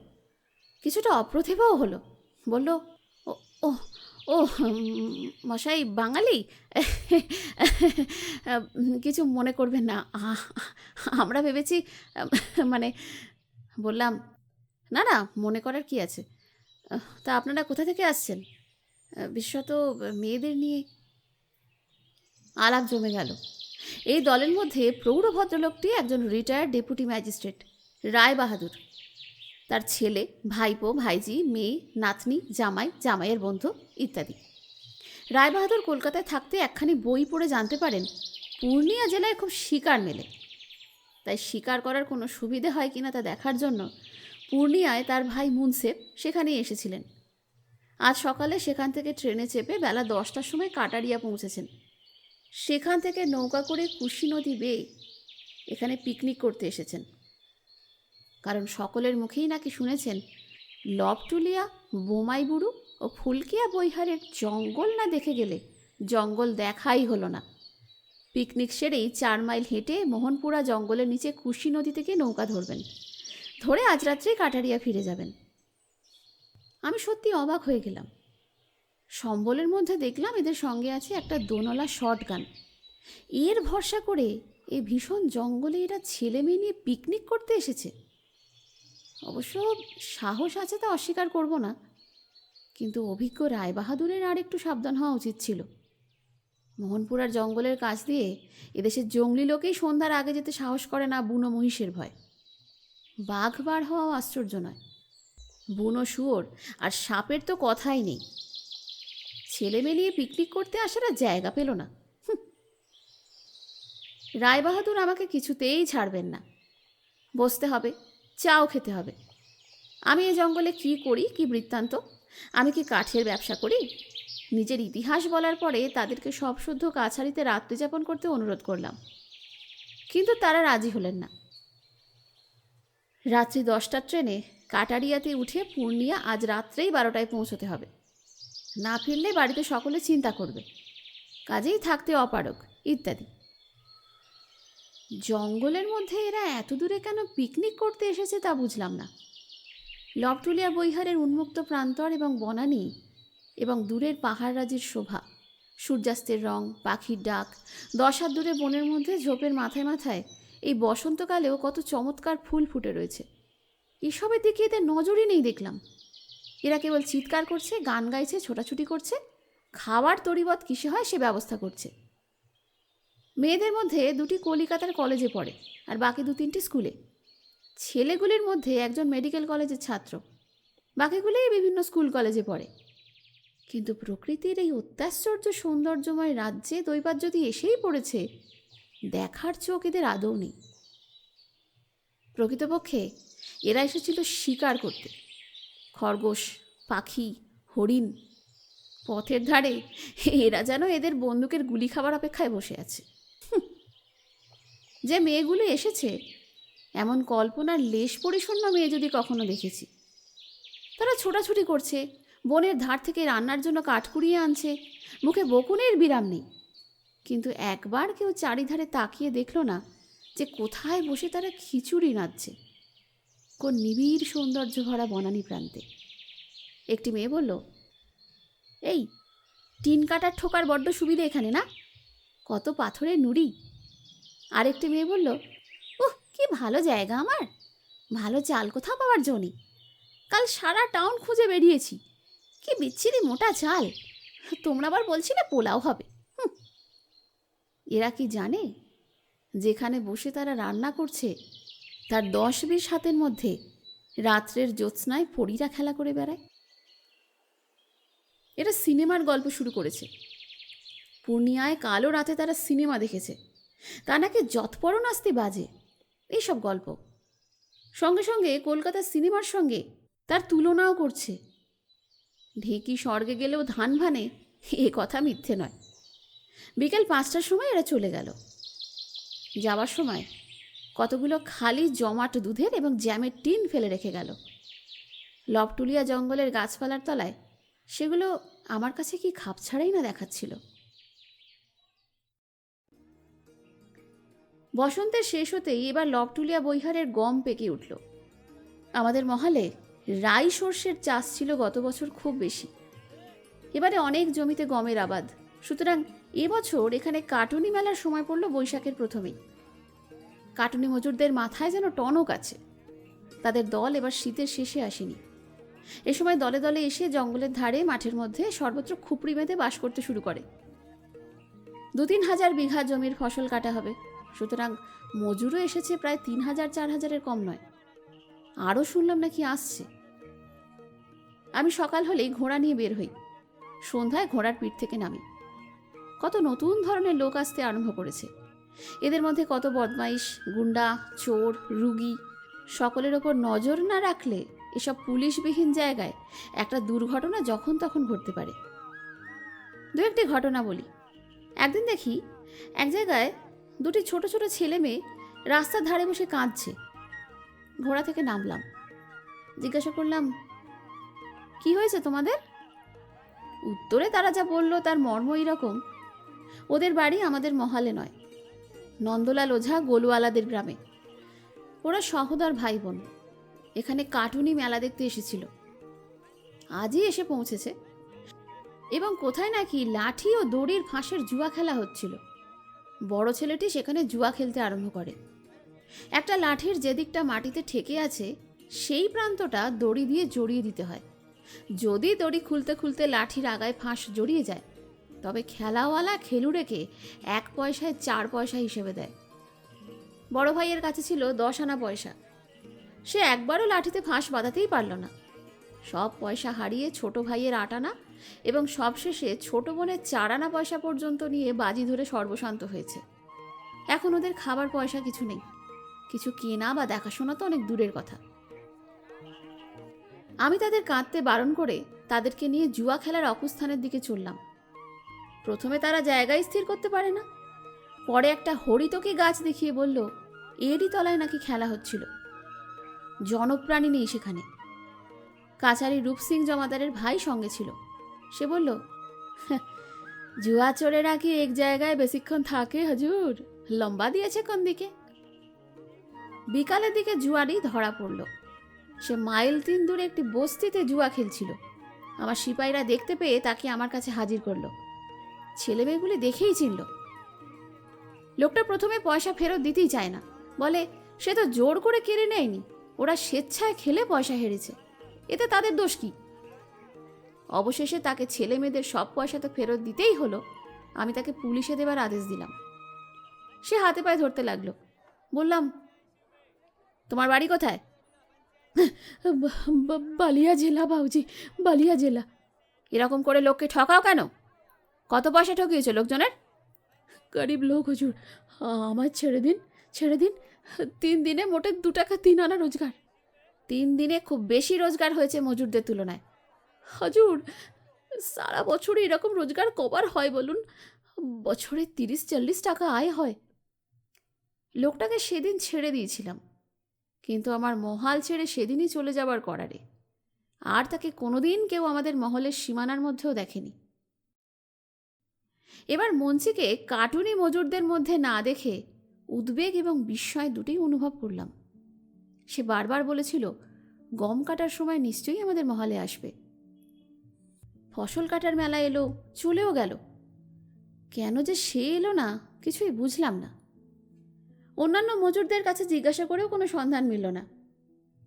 কিছুটা অপ্রতিভও হলো। বলল, ও ও ও মশাই বাঙালি? কিছু মনে করবেন না, আমরা ভেবেছি, মানে। বললাম, না না, মনে করার কি আছে। তা আপনারা কোথা থেকে আসছেন? বিশেষত মেয়েদের নিয়ে। আলাপ জমে গেল। এই দলের মধ্যে প্রৌঢ় ভদ্রলোকটি একজন রিটায়ার্ড ডেপুটি ম্যাজিস্ট্রেট রায় বাহাদুর। তার ছেলে, ভাইপো, ভাইজি, মেয়ে, নাতনি, জামাই, জামাইয়ের বন্ধু ইত্যাদি। রায়বাহাদুর কলকাতায় থাকতে একখানি বই পড়ে জানতে পারেন পূর্ণিয়া জেলায় খুব শিকার মেলে। তাই শিকার করার কোনো সুবিধে হয় কিনা তা দেখার জন্য পূর্ণিয়ায় তার ভাই মুনসেফ সেখানেই এসেছিলেন। আজ সকালে সেখান থেকে ট্রেনে চেপে বেলা 10টার সময় কাটারিয়া পৌঁছেছেন। সেখান থেকে নৌকা করে কুশি নদী বেয়ে এখানে পিকনিক করতে এসেছেন। কারণ সকলের মুখেই নাকি শুনেছেন লবটুলিয়া, বোমাইবুড়ু ও ফুলকিয়া বৈহারের জঙ্গল না দেখে গেলে জঙ্গল দেখাই হলো না। পিকনিক সেরেই 4 মাইল হেঁটে মোহনপুরা জঙ্গলের নিচে কুশি নদী থেকে নৌকা ধরবেন, ধরে আজ রাত্রেই কাটারিয়া ফিরে যাবেন। আমি সত্যি অবাক হয়ে গেলাম। সম্বলের মধ্যে দেখলাম এদের সঙ্গে আছে একটা দোনলা শটগান। এর ভরসা করে এই ভীষণ জঙ্গলে এরা ছেলে মেয়ে নিয়ে পিকনিক করতে এসেছে। অবশ্য সাহস আছে তা অস্বীকার করব না, কিন্তু অভিজ্ঞ রায়বাহাদুরের আর একটু সাবধান হওয়া উচিত ছিল। মোহনপুরার জঙ্গলের কাছ দিয়ে এদেশের জঙ্গলি লোকেই সন্ধ্যার আগে যেতে সাহস করে না বুনো মহিষের ভয়। বাঘ বার হওয়াও আশ্চর্য নয়, বুনো শুয়োর আর সাপের তো কথাই নেই। ছেলে মেয়ে নিয়ে পিকনিক করতে আসার আর জায়গা পেল না। রায়বাহাদুর আমাকে কিছুতেই ছাড়বেন না। বসতে হবে, চাও খেতে হবে। আমি এ জঙ্গলে কি করি, কি বৃত্তান্ত? আমি কি কাঠের ব্যবসা করি? নিজের ইতিহাস বলার পরে তাদেরকে সবশুদ্ধ কাছারিতে রাত্রি যাপন করতে অনুরোধ করলাম, কিন্তু তারা রাজি হলেন না। রাত্রি 10টার ট্রেনে কাটারিয়াতে উঠে পূর্ণিয়া আজ রাত্রেই 12টায় পৌঁছতে হবে। না ফিরলে বাড়িতে সকলে চিন্তা করবে, কাজেই থাকতে অপারগ ইত্যাদি। জঙ্গলের মধ্যে এরা এত দূরে কেন পিকনিক করতে এসেছে তা বুঝলাম না। লবটুলিয়া বৈহারের উন্মুক্ত প্রান্তর এবং বনানী এবং দূরের পাহাড়রাজির শোভা, সূর্যাস্তের রং, পাখির ডাক, 10 হাত দূরে বনের মধ্যে ঝোপের মাথায় মাথায় এই বসন্তকালেও কত চমৎকার ফুল ফুটে রয়েছে, এসবের দিকে এদের নজরই নেই দেখলাম। এরা কেবল চিৎকার করছে, গান গাইছে, ছোটাছুটি করছে, খাওয়ার তরিবত কিসে হয় সে ব্যবস্থা করছে। মেয়েদের মধ্যে 2টি কলিকাতার কলেজে পড়ে আর বাকি 2-3টি স্কুলে। ছেলেগুলির মধ্যে একজন মেডিকেল কলেজের ছাত্র, বাকিগুলোই বিভিন্ন স্কুল কলেজে পড়ে। কিন্তু প্রকৃতির এই অত্যাশ্চর্য সৌন্দর্যময় রাজ্যে দৈবাত যদি এসেই পড়েছে, দেখার চোখ এদের আদৌ নেই। প্রকৃতপক্ষে এরা এসেছিল শিকার করতে। খরগোশ, পাখি, হরিণ। পথের ধারে এরা যেন এদের বন্দুকের গুলি খাবার অপেক্ষায় বসে আছে। যে মেয়েগুলো এসেছে, এমন কল্পনার লেশ পরিশূন্য মেয়ে যদি কখনো দেখেছি। তারা ছোটাছুটি করছে, বনের ধার থেকে রান্নার জন্য কাঠ কুড়িয়ে আনছে, মুখে বকুনের বিরাম নেই। কিন্তু একবার কেউ চারিধারে তাকিয়ে দেখল না যে কোথায় বসে তারা খিচুড়ি নাচছে, কোন নিবিড় সৌন্দর্য ভরা বনানী প্রান্তে। একটি মেয়ে বলল, এই টিন কাটার ঠোকার বড্ড সুবিধে এখানে না, কত পাথরের নুড়ি। আরেকটি মেয়ে বলল, উহ কি ভালো জায়গা আমার, ভালো চাল কোথাও পাওয়ার জো নেই। কাল সারা টাউন খুঁজে বেরিয়েছি, কি বিচ্ছিরি মোটা চাল, তোমরা আবার বলছিলে পোলাও হবে। এরা কি জানে যেখানে বসে তারা রান্না করছে তার 10-20 হাতের মধ্যে রাত্রের জ্যোৎস্নায় পরীরা খেলা করে বেড়ায়? এরা সিনেমার গল্প শুরু করেছে। পূর্ণিয়ায় কালো রাতে তারা সিনেমা দেখেছে, তা নাকি যৎপরণ আসতে বাজে, এইসব গল্প। সঙ্গে সঙ্গে কলকাতার সিনেমার সঙ্গে তার তুলনাও করছে। ঢেকি স্বর্গে গেলেও ধান ভানে, এ কথা মিথ্যে নয়। বিকেল 5টার সময় এরা চলে গেল। যাওয়ার সময় কতগুলো খালি জমাট দুধের এবং জ্যামের টিন ফেলে রেখে গেল। লবটুলিয়া জঙ্গলের গাছপালার তলায় সেগুলো আমার কাছে কি খাপছাড়াই না দেখাচ্ছিল। বসন্তের শেষ হতেই এবার লবটুলিয়া বৈহারের গম পেকে উঠল। আমাদের মহালে রাই সর্ষের চাষ ছিল গত বছর খুব বেশি। এবারে অনেক জমিতে গমের আবাদ, সুতরাং এবছর এখানে কাটুনি মেলার সময় পড়ল বৈশাখের প্রথমেই। কাটুনি মজুরদের মাথায় যেন টনক আছে। তাদের দল এবার শীতের শেষে আসেনি। এ সময় দলে দলে এসে জঙ্গলের ধারে মাঠের মধ্যে সর্বত্র খুপড়ি বেঁধে বাস করতে শুরু করে। 2-3 হাজার বিঘা জমির ফসল কাটা হবে, সুতরাং মজুরও এসেছে প্রায় 3,000-4,000-এর কম নয়। আরও শুনলাম নাকি আসছে। আমি সকাল হলেই ঘোড়া নিয়ে বের হই। সন্ধ্যায় ঘোড়ার পিঠ থেকে নামি। কত নতুন ধরনের লোক আসতে আরম্ভ করেছে। এদের মধ্যে কত বদমাইশ, গুন্ডা, চোর, রুগী। সকলের ওপর নজর না রাখলে এসব পুলিশবিহীন জায়গায় একটা দুর্ঘটনা যখন তখন ঘটতে পারে। 2-1টি ঘটনা বলি। একদিন দেখি এক জায়গায় 2টি ছোট ছোট ছেলে মেয়ে রাস্তার ধারে বসে কাঁদছে। ঘোড়া থেকে নামলাম, জিজ্ঞাসা করলাম, কি হয়েছে তোমাদের? উত্তরে তারা যা বলল তার মর্ম এরকম, ওদের বাড়ি আমাদের মহালে নয়, নন্দলাল ওঝা গোলওয়ালাদের গ্রামে। ওরা সহোদর ভাই বোন। এখানে কাটুনি মেলা দেখতে এসেছিল, আজই এসে পৌঁছেছে। এবং কোথায় নাকি লাঠি ও দড়ির ফাঁসের জুয়া খেলা হচ্ছিল। বড় ছেলেটি সেখানে জুয়া খেলতে আরম্ভ করে। একটা লাঠির যে দিকটা মাটিতে ঠেকে আছে সেই প্রান্তটা দড়ি দিয়ে জড়িয়ে দিতে হয়। যদি দড়ি খুলতে খুলতে লাঠির আগায় ফাঁস জড়িয়ে যায় তবে খেলাওয়ালা খেলুড়েকে 1 পয়সায় 4 পয়সা হিসেবে দেয়। বড় ভাইয়ের কাছে ছিল 10 আনা পয়সা। সে একবারও লাঠিতে ফাঁস বাঁধাতেই পারল না। সব পয়সা হারিয়ে ছোট ভাইয়ের 8 আনা এবং সবশেষে ছোট বোনের 4 আনা পয়সা পর্যন্ত নিয়ে বাজি ধরে সর্বশান্ত হয়েছে। এখন ওদের খাবার পয়সা কিছু নেই। কিছু কেনা বা দেখাশোনা তো অনেক দূরের কথা। আমি তাদের কাঁদতে বারণ করে তাদেরকে নিয়ে জুয়া খেলার অকুস্থানের দিকে চললাম। প্রথমে তারা জায়গায় স্থির করতে পারে না। পরে একটা হরিতকি গাছ দেখিয়ে বলল এরই তলায় নাকি খেলা হচ্ছিল। জনপ্রাণী নেই সেখানে। কাছারি রূপসিং জমাদারের ভাই সঙ্গে ছিল। সে বলল, জুয়া চোরেরা কি এক জায়গায় বেশিক্ষণ থাকে হুজুর? লম্বা দিয়েছে কোন দিকে? বিকালের দিকে জুয়ারি ধরা পড়ল। সে মাইল 3 দূরে একটি বস্তিতে জুয়া খেলছিল। আমার সিপাহীরা দেখতে পেয়ে তাকে আমার কাছে হাজির করলো। ছেলেমেয়েগুলি দেখেই চিনল। লোকটা প্রথমে পয়সা ফেরত দিতেই চায় না, বলে সে তো জোর করে কেড়ে নেয়নি, ওরা স্বেচ্ছায় খেলে পয়সা হেরেছে, এতে তাদের দোষ কি? অবশেষে তাকে ছেলে মেয়েদের সব পয়সা তো ফেরত দিতেই হলো। আমি তাকে পুলিশে দেবার আদেশ দিলাম। সে হাতে পায়ে ধরতে লাগলো। বললাম, তোমার বাড়ি কোথায়? বালিয়া জেলা বাবুজি, বালিয়া জেলা। এরকম করে লোককে ঠকাও কেন? কত পয়সা ঠকিয়েছো লোকজনের? গরিব লোক হুজুর, আমার ছেড়ে দিন, ছেড়ে দিন। 3 দিনে মোটে 2 টাকা 3 আনা রোজগার। 3 দিনে খুব বেশি রোজগার হয়েছে মজুরদের তুলনায়। হুজুর, সারা বছরে এরকম রোজগার কবার হয় বলুন? বছরে 30-40 টাকা আয় হয়। লোকটাকে সেদিন ছেড়ে দিয়েছিলাম, কিন্তু আমার মহাল ছেড়ে সেদিনই চলে যাবার করারে। আর তাকে কোনোদিন কেউ আমাদের মহলের সীমানার মধ্যেও দেখেনি। এবার মঞ্চিকে কাটুনি মজুরদের মধ্যে না দেখে উদ্বেগ এবং বিস্ময় দুটোই অনুভব করলাম। সে বারবার বলেছিল গম কাটার সময় নিশ্চয়ই আমাদের মহলে আসবে। ফসল কাটার মেলা এলো, চলেও গেল। কেন যে সে এলো না কিছুই বুঝলাম না। অন্যান্য মজুরদের কাছে জিজ্ঞাসা করেও কোনো সন্ধান মিলল না।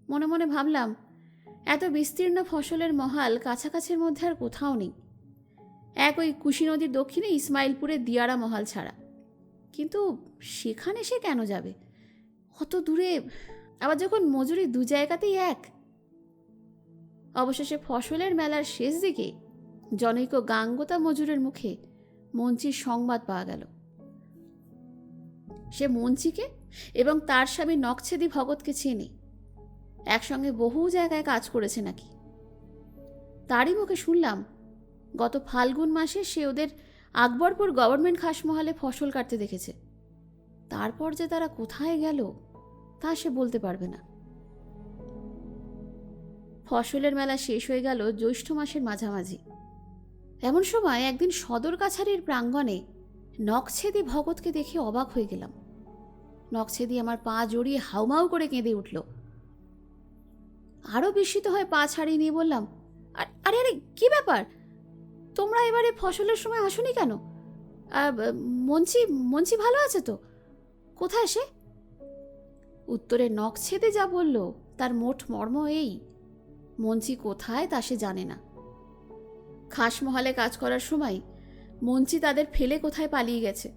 মনে মনে ভাবলাম, এত বিস্তীর্ণ ফসলের মহাল কাছাকাছির মধ্যে আর কোথাও নেই, এক ওই কুশি নদীর দক্ষিণে ইসমাইলপুরের দিয়ারা মহাল ছাড়া। কিন্তু সেখানে সে কেন যাবে অত দূরে, আবার যখন মজুরি 2 জায়গাতেই এক? অবশেষে ফসলের মেলার শেষ দিকে জনৈক গাঙ্গোতা মজুরের মুখে মঞ্চির সংবাদ পাওয়া গেল। সে মঞ্চিকে এবং তার স্বামী নকছেদি ভগতকে চেনে, একসঙ্গে বহু জায়গায় কাজ করেছে নাকি। তারই মুখে শুনলাম গত ফাল্গুন মাসে সে ওদের আকবরপুর গভর্নমেন্ট খাসমহালে ফসল কাটতে দেখেছে। তারপর যে তারা কোথায় গেল তা সে বলতে পারবে না। ফসলের মেলা শেষ হয়ে গেল জ্যৈষ্ঠ মাসের মাঝামাঝি। এমন সময় একদিন সদর কাছারির প্রাঙ্গণে নখছেদি ভগতকে দেখে অবাক হয়ে গেলাম। নখছেদি আমার পা জড়িয়ে হাউমাউ করে কেঁদে উঠল। আরও বিস্মিত হয়ে পা ছাড়িয়ে নিয়ে বললাম, আরে আরে কি ব্যাপার, তোমরা এবারে ফসলের সময় আসোনি কেন? মঞ্চি মঞ্চি ভালো আছে তো? কোথায় সে? উত্তরে নখছেদে যা বলল তার মোট মর্ম এই, মঞ্চি কোথায় তা সে জানে না। খাসমহালে কাজ করার সময় মঞ্চি তাদের ফেলে কোথায় পালিয়ে গেছে।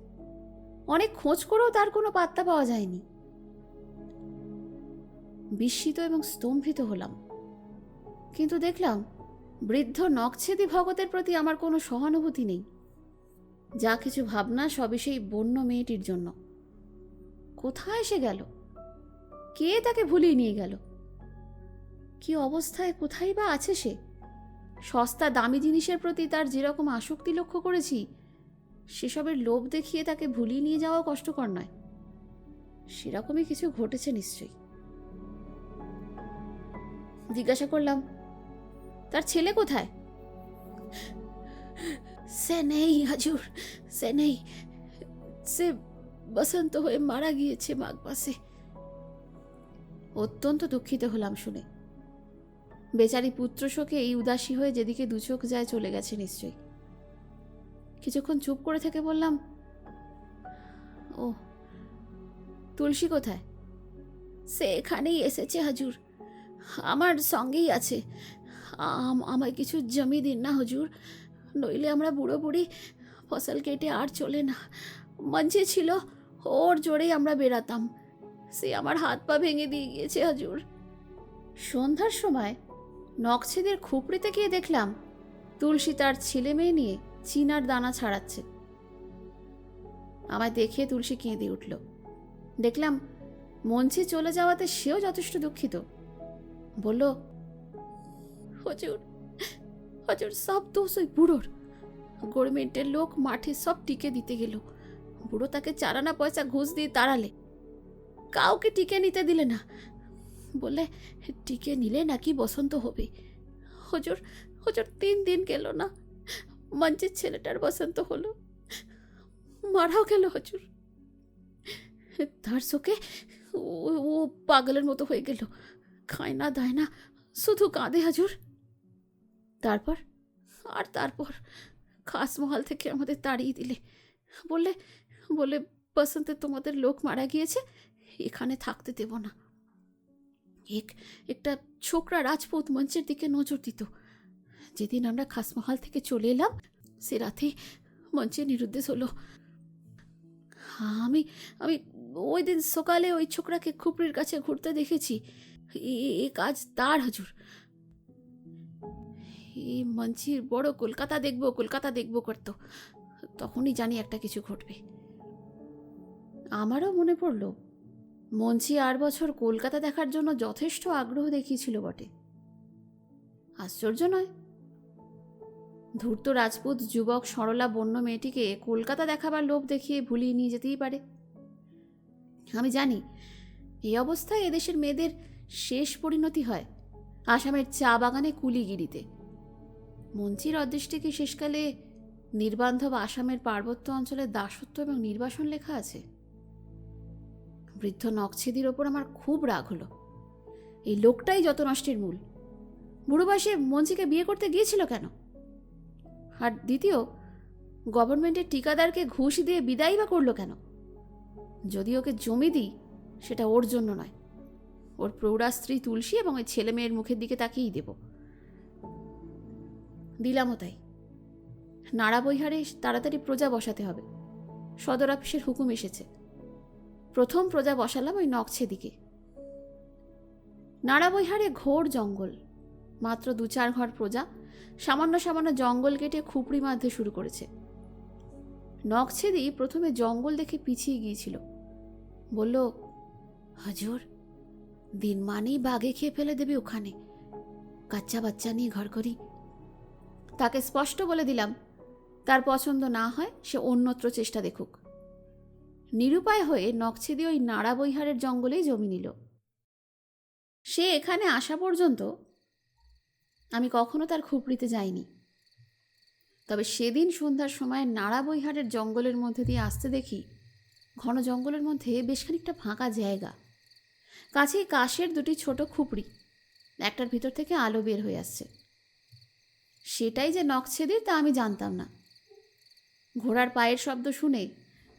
অনেক খোঁজ করেও তার কোনো পাত্তা পাওয়া যায়নি। বিস্মিত এবং স্তম্ভিত হলাম, কিন্তু দেখলাম বৃদ্ধ নখছেদি ভগতের প্রতি আমার কোনো সহানুভূতি নেই। যা কিছু ভাবনা সবই সেই বন্য মেয়েটির জন্য। কোথায় এসে গেল? কে তাকে ভুলিয়ে নিয়ে গেল? কি অবস্থায় কোথায় বা আছে সে? সস্তা দামি জিনিসের প্রতি তার যেরকম আসক্তি লক্ষ্য করেছি, সেসবের লোভ দেখিয়ে তাকে ভুলিয়ে নিয়ে যাওয়া কষ্টকর নয়। সেরকমই কিছু ঘটেছে নিশ্চয়ই। জিজ্ঞাসা করলাম, তার ছেলে কোথায়? সে নেই হাজুর, সে নেই, সে বসন্ত হয়ে মারা গিয়েছে মাঘ মাসে। অত্যন্ত দুঃখিত হলাম শুনে। বেচারি পুত্র শোকে এই উদাসী হয়ে যেদিকে দুচোখ যায় চলে গেছে নিশ্চয়ই। কিছুক্ষণ চুপ করে থেকে বললাম, ও, তুলসী কোথায়? সে এখানেই এসেছে হাজুর, আমার সঙ্গেই আছে। আমায় কিছু জমি দিন না হুজুর, নইলে আমরা বুড়ো বুড়ি ফসল কেটে আর চলে না। মঞ্চে ছিল, ওর জোরেই আমরা বেরাতাম, সে আমার হাত পা ভেঙে দিয়ে গিয়েছে হাজুর। সন্ধ্যার সময় নখছেদের খুপড়িতে গিয়ে দেখলাম তুলসী তার ছেলে মেয়ে নিয়ে চিনার দানা ছাড়াচ্ছে। আমায় দেখে তুলসী কেঁদে উঠল। দেখলাম মঞ্চে চলে যাওয়াতে সেও যথেষ্ট দুঃখিত। বলল, হুজুর হুজুর, সব দোষ ওই বুড়োর। গভর্নমেন্টের লোক মাঠে সব টিকে দিতে গেল, বুড়ো তাকে চারানা পয়সা ঘুষ দিয়ে তাড়ালে, কাউকে টিকে নিতে দিলে না, বলে টিকে নিলে নাকি বসন্ত হবে। হুজুর হুজুর, 3 দিন গেল না, মঞ্চের ছেলেটার বসন্ত হলো, মারাও গেল হুজুর। তার শোকে ও পাগলের মতো হয়ে গেল, খায় না দায় না, শুধু কাঁদে হাজুর। তারপর খাসমহাল থেকে আমাদের তাড়িয়ে দিলে, বললে বলে বসন্তে তোমাদের লোক মারা গিয়েছে, এখানে থাকতে দেব না। একটা ছোকরা রাজপুত মঞ্চের দিকে নজর দিত। যেদিন আমরা খাসমহাল থেকে চলে এলাম সে রাতে মঞ্চে নিরুদ্দেশ হলো। আমি আমি ওই দিন সকালে ওই ছোকরাকে খুপড়ির কাছে ঘুরতে দেখেছি। এ কাজ তার হুজুর। এই মঞ্চির বড় কলকাতা দেখবো করতো, তখনই জানি একটা কিছু ঘটবে। আমারও মনে পড়ল মঞ্চি 8 বছর কলকাতা দেখার জন্য যথেষ্ট আগ্রহ দেখিয়েছিল বটে। আশ্চর্য নয়, ধূর্ত রাজপুত যুবক সরলা বন্য মেয়েটিকে কলকাতা দেখাবার লোভ দেখিয়ে ভুলিয়ে নিয়ে যেতেই পারে। আমি জানি এই অবস্থায় এদেশের মেয়েদের শেষ পরিণতি হয় আসামের চা বাগানে কুলিগিরিতে। মঞ্চির অদৃষ্টে কি শেষকালে নির্বান্ধব আসামের পার্বত্য অঞ্চলে দাসত্ব এবং নির্বাসন লেখা আছে? বৃদ্ধ নখছেদির ওপর আমার খুব রাগ হলো। এই লোকটাই যত নষ্টের মূল। বুড়ো বয়সে মঞ্চিকে বিয়ে করতে গিয়েছিল কেন? আর দ্বিতীয়, গভর্নমেন্টের ঠিকাদারকে ঘুষ দিয়ে বিদায় বা করলো কেন? যদি ওকে জমি দিই সেটা ওর জন্য নয়, ওর প্রৌঢ়া স্ত্রী তুলসী এবং ওই ছেলে মেয়ের মুখের দিকে তাকিয়েই দেব। দিলামও তাই। নাড়াবৈহারে তাড়াতাড়ি প্রজা বসাতে হবে, সদর অফিসের হুকুম এসেছে। প্রথম প্রজা বসালাম ওই নখছেদিকে। নাড়াবৈহারে ঘোর জঙ্গল, মাত্র 2-4 ঘর প্রজা সামান্য সামান্য জঙ্গল কেটে খুপড়ি বাঁধতে শুরু করেছে। নখছেদি প্রথমে জঙ্গল দেখে পিছিয়ে গিয়েছিল। বলল, হুজুর, দিন মানেই বাঘে খেয়ে ফেলে দেবে ওখানে, কাচ্চা বাচ্চা নিয়ে ঘর করি। তাকে স্পষ্ট বলে দিলাম, তার পছন্দ না হয় সে অন্যত্র চেষ্টা দেখুক। নিরুপায় হয়ে নকছেদি ওই নাড়া বৈহারের জঙ্গলেই জমি নিল। সে এখানে আসা পর্যন্ত আমি কখনো তার খুপড়িতে যাইনি। তবে সেদিন সন্ধ্যার সময় নাড়া বৈহারের জঙ্গলের মধ্যে দিয়ে আসতে দেখি ঘন জঙ্গলের মধ্যে বেশ খানিকটা ফাঁকা জায়গা, কাছেই কাশের দুটি ছোট খুপড়ি, একটার ভিতর থেকে আলো বের হয়ে আসছে। সেটাই যে নকছেদির তা আমি জানতাম না। ঘোড়ার পায়ের শব্দ শুনে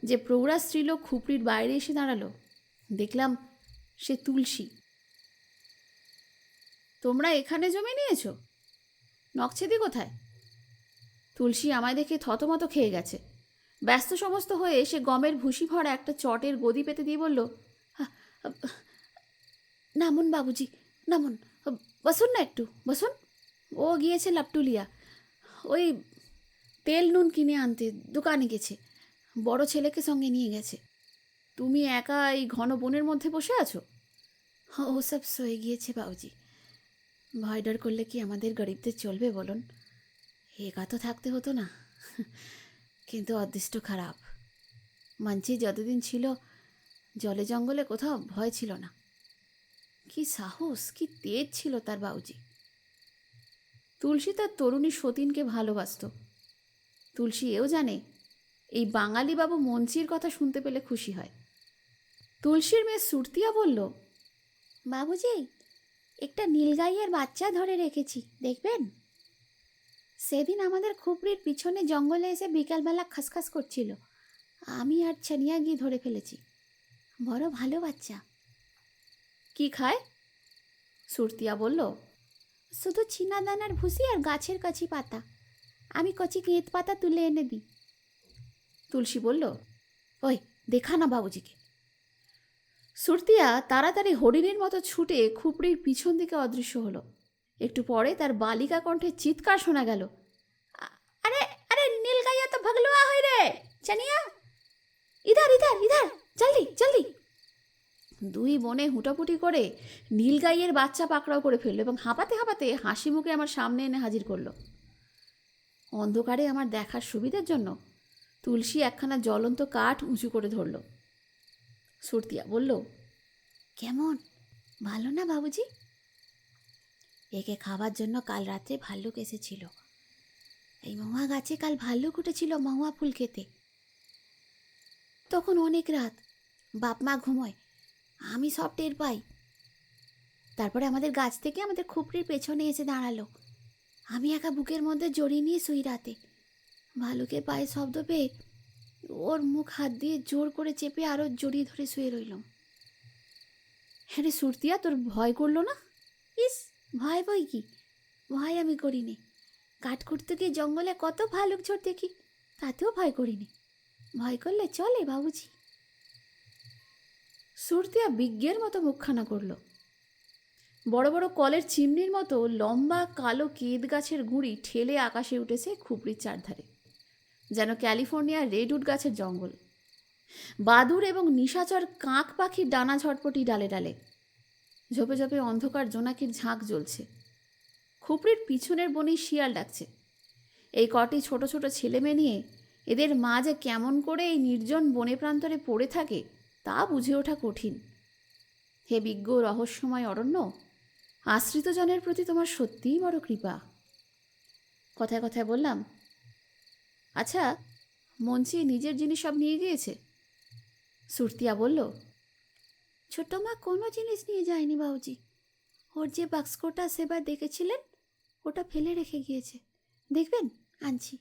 যে প্রৌঢ়া স্ত্রীলোক খুপড়ির বাইরে এসে দাঁড়ালো, দেখলাম সে তুলসী। তোমরা এখানে জমি নিয়েছ? নকছেদি কোথায়? তুলসী আমায় দেখে থতমত খেয়ে গেছে। ব্যস্ত সমস্ত হয়ে সে গমের ভুসি ভরা একটা চটের গদি পেতে দিয়ে বলল, নামুন বাবুজি, নামুন, বসুন না, একটু বসুন। ও গিয়েছে লাপটুলিয়া, ওই তেল নুন কিনে আনতে দোকানে গেছে, বড় ছেলেকে সঙ্গে নিয়ে গেছে। তুমি একা এই ঘন বনের মধ্যে বসে আছো? ও সব সয়ে গিয়েছে বাবুজি। ভয় ডর করলে কি আমাদের গরিবদের চলবে বলুন? একা তো থাকতে হতো না, কিন্তু অদৃষ্ট খারাপ। মানছি যতদিন ছিল জলে জঙ্গলে কোথাও ভয় ছিল না। কি সাহস, কি তেজ ছিল তার বাবুজি। তুলসী তার তরুণী সতীনকে ভালোবাসত। তুলসী এও জানে এই বাঙালি বাবু মঞ্চির কথা শুনতে পেলে খুশি হয়। তুলসীর মেয়ে সুরতিয়া বলল, বাবুজি, একটা নীলগাইয়ের বাচ্চা ধরে রেখেছি, দেখবেন? সেদিন আমাদের খুপড়ির পিছনে জঙ্গলে এসে বিকালবেলা খাসখাস করছিল, আমি আর ছানিয়া গিয়ে ধরে ফেলেছি। বড় ভালো বাচ্চা। কি খায়? সুরতিয়া বলল, শুধু চিনাদানার ভুসি আর গাছের কচি পাতা। আমি কচি কেঁত পাতা তুলে এনে দিই। তুলসী বলল, ওই দেখা না বাবুজিকে। সুরতিয়া তাড়াতাড়ি হরিণের মতো ছুটে খুপড়ির পিছন দিকে অদৃশ্য হলো। একটু পরে তার বালিকা কণ্ঠে চিৎকার শোনা গেল, আরে আরে নীলগাইয়া তো ভাগলুয়া হই রে চানিয়া, ইধার ইধার ইধার, জলদি জলদি। দুই বোনে হুটাপুটি করে নীলগাইয়ের বাচ্চা পাকড়াও করে ফেললো এবং হাঁপাতে হাঁপাতে হাসি মুখে আমার সামনে এনে হাজির করলো। অন্ধকারে আমার দেখার সুবিধার জন্য তুলসী একখানা জ্বলন্ত কাঠ উঁচু করে ধরল। সুরতিয়া বলল, কেমন, ভালো না বাবুজি? একে খাবার জন্য কাল রাত্রে ভাল্লুক এসেছিল। এই মহুয়া গাছে কাল ভাল্লুক উঠেছিল মহুয়া ফুল খেতে। তখন অনেক রাত, বাপ মা ঘুমোয়, আমি সব টের পাই। তারপরে আমাদের গাছ থেকে আমাদের খুপড়ির পেছনে এসে দাঁড়ালো। আমি একা বুকের মধ্যে জড়িয়ে নিয়ে শুই রাতে। ভালুকের পায়ে শব্দ পেয়ে ওর মুখ হাত দিয়ে জোর করে চেপে আরও জড়িয়ে ধরে শুয়ে রইলাম। হ্যাঁ রে সুরতিয়া, তোর ভয় করলো না? ইস, ভয় বই কি, ভয় আমি করিনি। কাঠ খুঁড়তে গিয়ে জঙ্গলে কত ভালুক ঝোড় দেখি, তাতেও ভয় করিনি। ভয় করলে চলে বাবুজি? সুরতিয়া বিজ্ঞের মতো মুখখানা করল। বড় বড় কলের চিমনির মতো লম্বা কালো কেদ গাছের গুঁড়ি ঠেলে আকাশে উঠেছে খুপড়ির চারধারে, যেন ক্যালিফোর্নিয়ার রেডউড গাছের জঙ্গল। বাদুর এবং নিশাচর কাক পাখির ডানা ঝটপটি ডালে ডালে। ঝোপে ঝোপে অন্ধকার জোনাকির ঝাঁক জ্বলছে। খুপড়ির পিছনের বনেই শিয়াল ডাকছে। এই কটি ছোট ছোট ছেলেমেয়ে নিয়ে এদের মা যে কেমন করে এই নির্জন বনে প্রান্তরে পড়ে থাকে তা বুঝে ওঠা কঠিন। হে বিজ্ঞ রহস্যময় অরণ্য, আশ্রিতজনের প্রতি তোমার সত্যিই বড় কৃপা। কথায় কথায় বললাম, আচ্ছা, মঞ্চি নিজের জিনিস সব নিয়ে গিয়েছে? সুরতিয়া বলল, ছোট মা কোনো জিনিস নিয়ে যায়নি বাবুজি। ওর যে বাক্সকটা সেবার দেখেছিলেন ওটা ফেলে রেখে গিয়েছে, দেখবেন আনছি।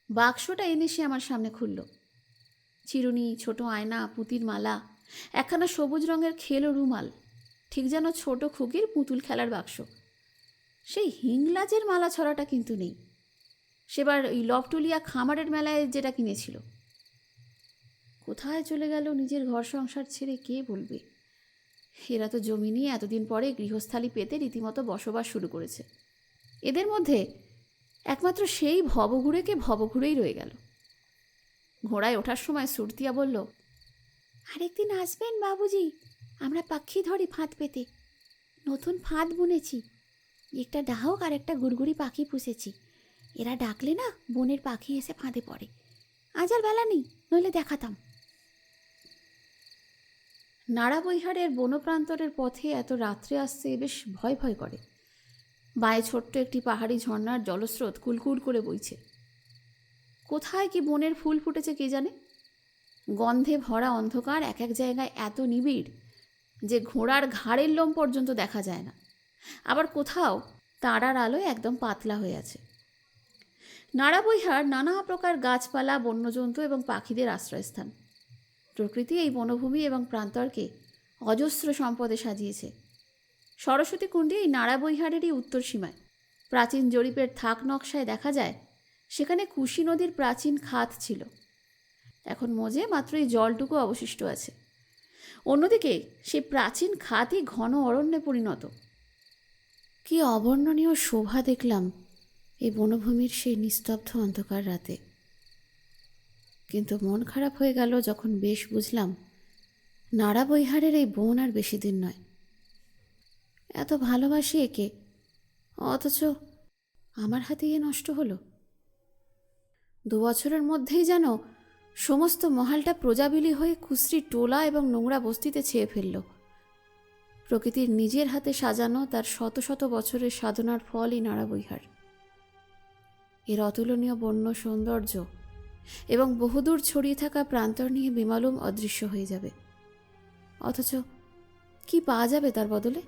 বাক্সটা এনে সে আমার সামনে খুলল। চিরুনি, ছোট আয়না, পুঁতির মালা, একখানা সবুজ রঙের খেলো রুমাল, ঠিক যেন ছোট খুকির পুতুল খেলার বাক্স। সেই হিংলাজের মালা ছড়াটা কিন্তু নেই, সেবার ওই লফটুলিয়া খামারের মেলায় যেটা কিনেছিল। কোথায় চলে গেল নিজের ঘর সংসার ছেড়ে কে বলবে। এরা তো জমি নিয়ে এতদিন পরে গৃহস্থালী পেতে রীতিমতো বসবাস শুরু করেছে। এদের মধ্যে একমাত্র সেই ভবঘুরেকে ভবঘুরেই রয়ে গেল। ঘোড়ায় ওঠার সময় সুরতিয়া বলল, আরেকদিন আসবেন বাবুজি, আমরা পাখি ধরি ফাঁদ পেতে। নতুন ফাঁদ বুনেছি, একটা ডাহক আর একটা গুড়গুড়ি পাখি পুষেছি। এরা ডাকলে না বনের পাখি এসে ফাঁদে পড়ে। আজ আর বেলা নেই, নইলে দেখাতাম। নাড়াবৈহারের বনপ্রান্তরের পথে এত রাত্রে আসতে বেশ ভয় ভয় করে। বায়ে ছোট্ট একটি পাহাড়ি ঝর্ণার জলস্রোত কুলকুল করে বইছে। কোথায় কি বনের ফুল ফুটেছে কে জানে। গন্ধে ভরা অন্ধকার, এক এক জায়গায় এত নিবিড় যে ঘোড়ার ঘাড়ের লোম পর্যন্ত দেখা যায় না। আবার কোথাও তারার আলোয় একদম পাতলা হয়ে আছে। নাড়াবৈহার নানা প্রকার গাছপালা, বন্যজন্তু এবং পাখিদের আশ্রয়স্থান। প্রকৃতি এই বনভূমি এবং প্রান্তরকে অজস্র সম্পদে সাজিয়েছে। সরস্বতী কুণ্ডে এই নাড়াবৈহারেরই উত্তর সীমায় প্রাচীন জরিপের থাক নকশায় দেখা যায় সেখানে কুশি নদীর প্রাচীন খাত ছিল। এখন মজে মাত্র এই জলটুকু অবশিষ্ট আছে। অন্যদিকে সেই প্রাচীন খাতই ঘন অরণ্যে পরিণত। কি অবর্ণনীয় শোভা দেখলাম এই বনভূমির সেই নিস্তব্ধ অন্ধকার রাতে। কিন্তু মন খারাপ হয়ে গেল যখন বেশ বুঝলাম নাড়াবৈহারের এই বন আর বেশি দিন নয়। এত ভালোবাসি একে, অথচ আমার হাতে এ নষ্ট হলো। 2 বছরের মধ্যেই যেন সমস্ত মহালটা প্রজাবিলি হয়ে কুশ্রী টোলা এবং নোংরা বস্তিতে ছেয়ে ফেলল। প্রকৃতির নিজের হাতে সাজানো তার শত শত বছরের সাধনার ফলই নাড়াবৈহার। এর অতুলনীয় বন্য সৌন্দর্য এবং বহুদূর ছড়িয়ে থাকা প্রান্তর নিয়ে বিমালুম অদৃশ্য হয়ে যাবে। অথচ কি পাওয়া যাবে তার বদলে?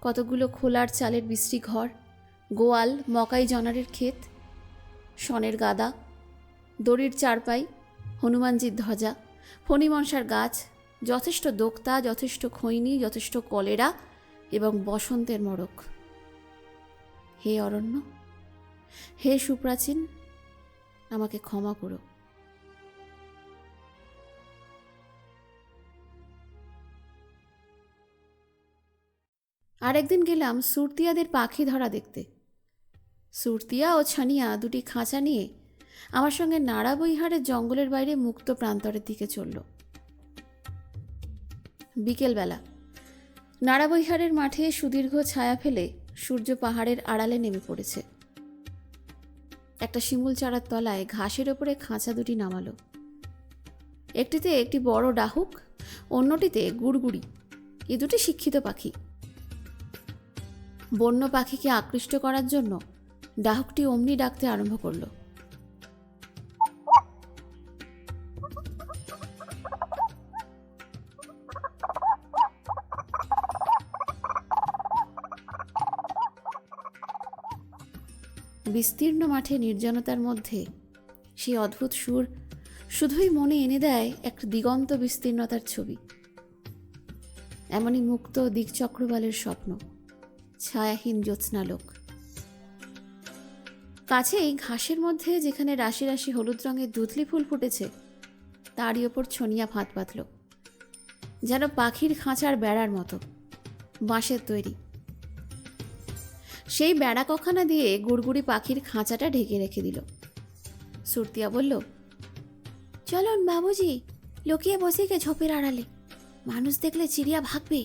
কতগুলো খোলার চালের বিশ্রী ঘর, গোয়াল, মকাই জনারের ক্ষেত, শনের গাদা, দড়ির চারপাই, হনুমানজির ধ্বজা, ফণিমনসার গাছ, যথেষ্ট দোক্তা, যথেষ্ট খৈনি, যথেষ্ট কলেরা এবং বসন্তের মড়ক। হে অরণ্য, হে সুপ্রাচীন, আমাকে ক্ষমা করো। আরেকদিন গেলাম সুরতিয়াদের পাখি ধরা দেখতে। সুরতিয়া ও ছানিয়া দুটি খাঁচা নিয়ে আমার সঙ্গে নাড়াবৈহারের জঙ্গলের বাইরে মুক্ত প্রান্তরের দিকে চলল। বিকেলবেলা নাড়াবৈহারের মাঠে সুদীর্ঘ ছায়া ফেলে সূর্য পাহাড়ের আড়ালে নেমে পড়েছে। একটা শিমুল চারার তলায় ঘাসের ওপরে খাঁচা দুটি নামালো। একটিতে একটি বড় ডাহুক, অন্যটিতে গুড়গুড়ি। এ দুটি শিক্ষিত পাখি। বন্য পাখিকে আকৃষ্ট করার জন্য ডাহুকটি অমনি ডাকতে আরম্ভ করল। বিস্তীর্ণ মাঠে নির্জনতার মধ্যে সেই অদ্ভুত সুর শুধুই মনে এনে দেয় এক দিগন্ত বিস্তীর্ণতার ছবি। এমনই মুক্ত দিকচক্রবালের স্বপ্ন, ছায়াহীন জ্যোৎস্নালোক। কাছেই ঘাসের মধ্যে যেখানে রাশি রাশি হলুদ রঙের দুধলি ফুল ফুটেছে তারই ওপর ছনিয়া ফাঁদ পাতল, যেন পাখির খাঁচার বেড়ার মতো, বাঁশের তৈরি। সেই বেড়া কখানা দিয়ে গুড়গুড়ি পাখির খাঁচাটা ঢেকে রেখে দিল। সুরতিয়া বলল, চলুন বাবুজি, লুকিয়ে বসে গে ঝোপের আড়ালে, মানুষ দেখলে চিড়িয়া ভাগবে।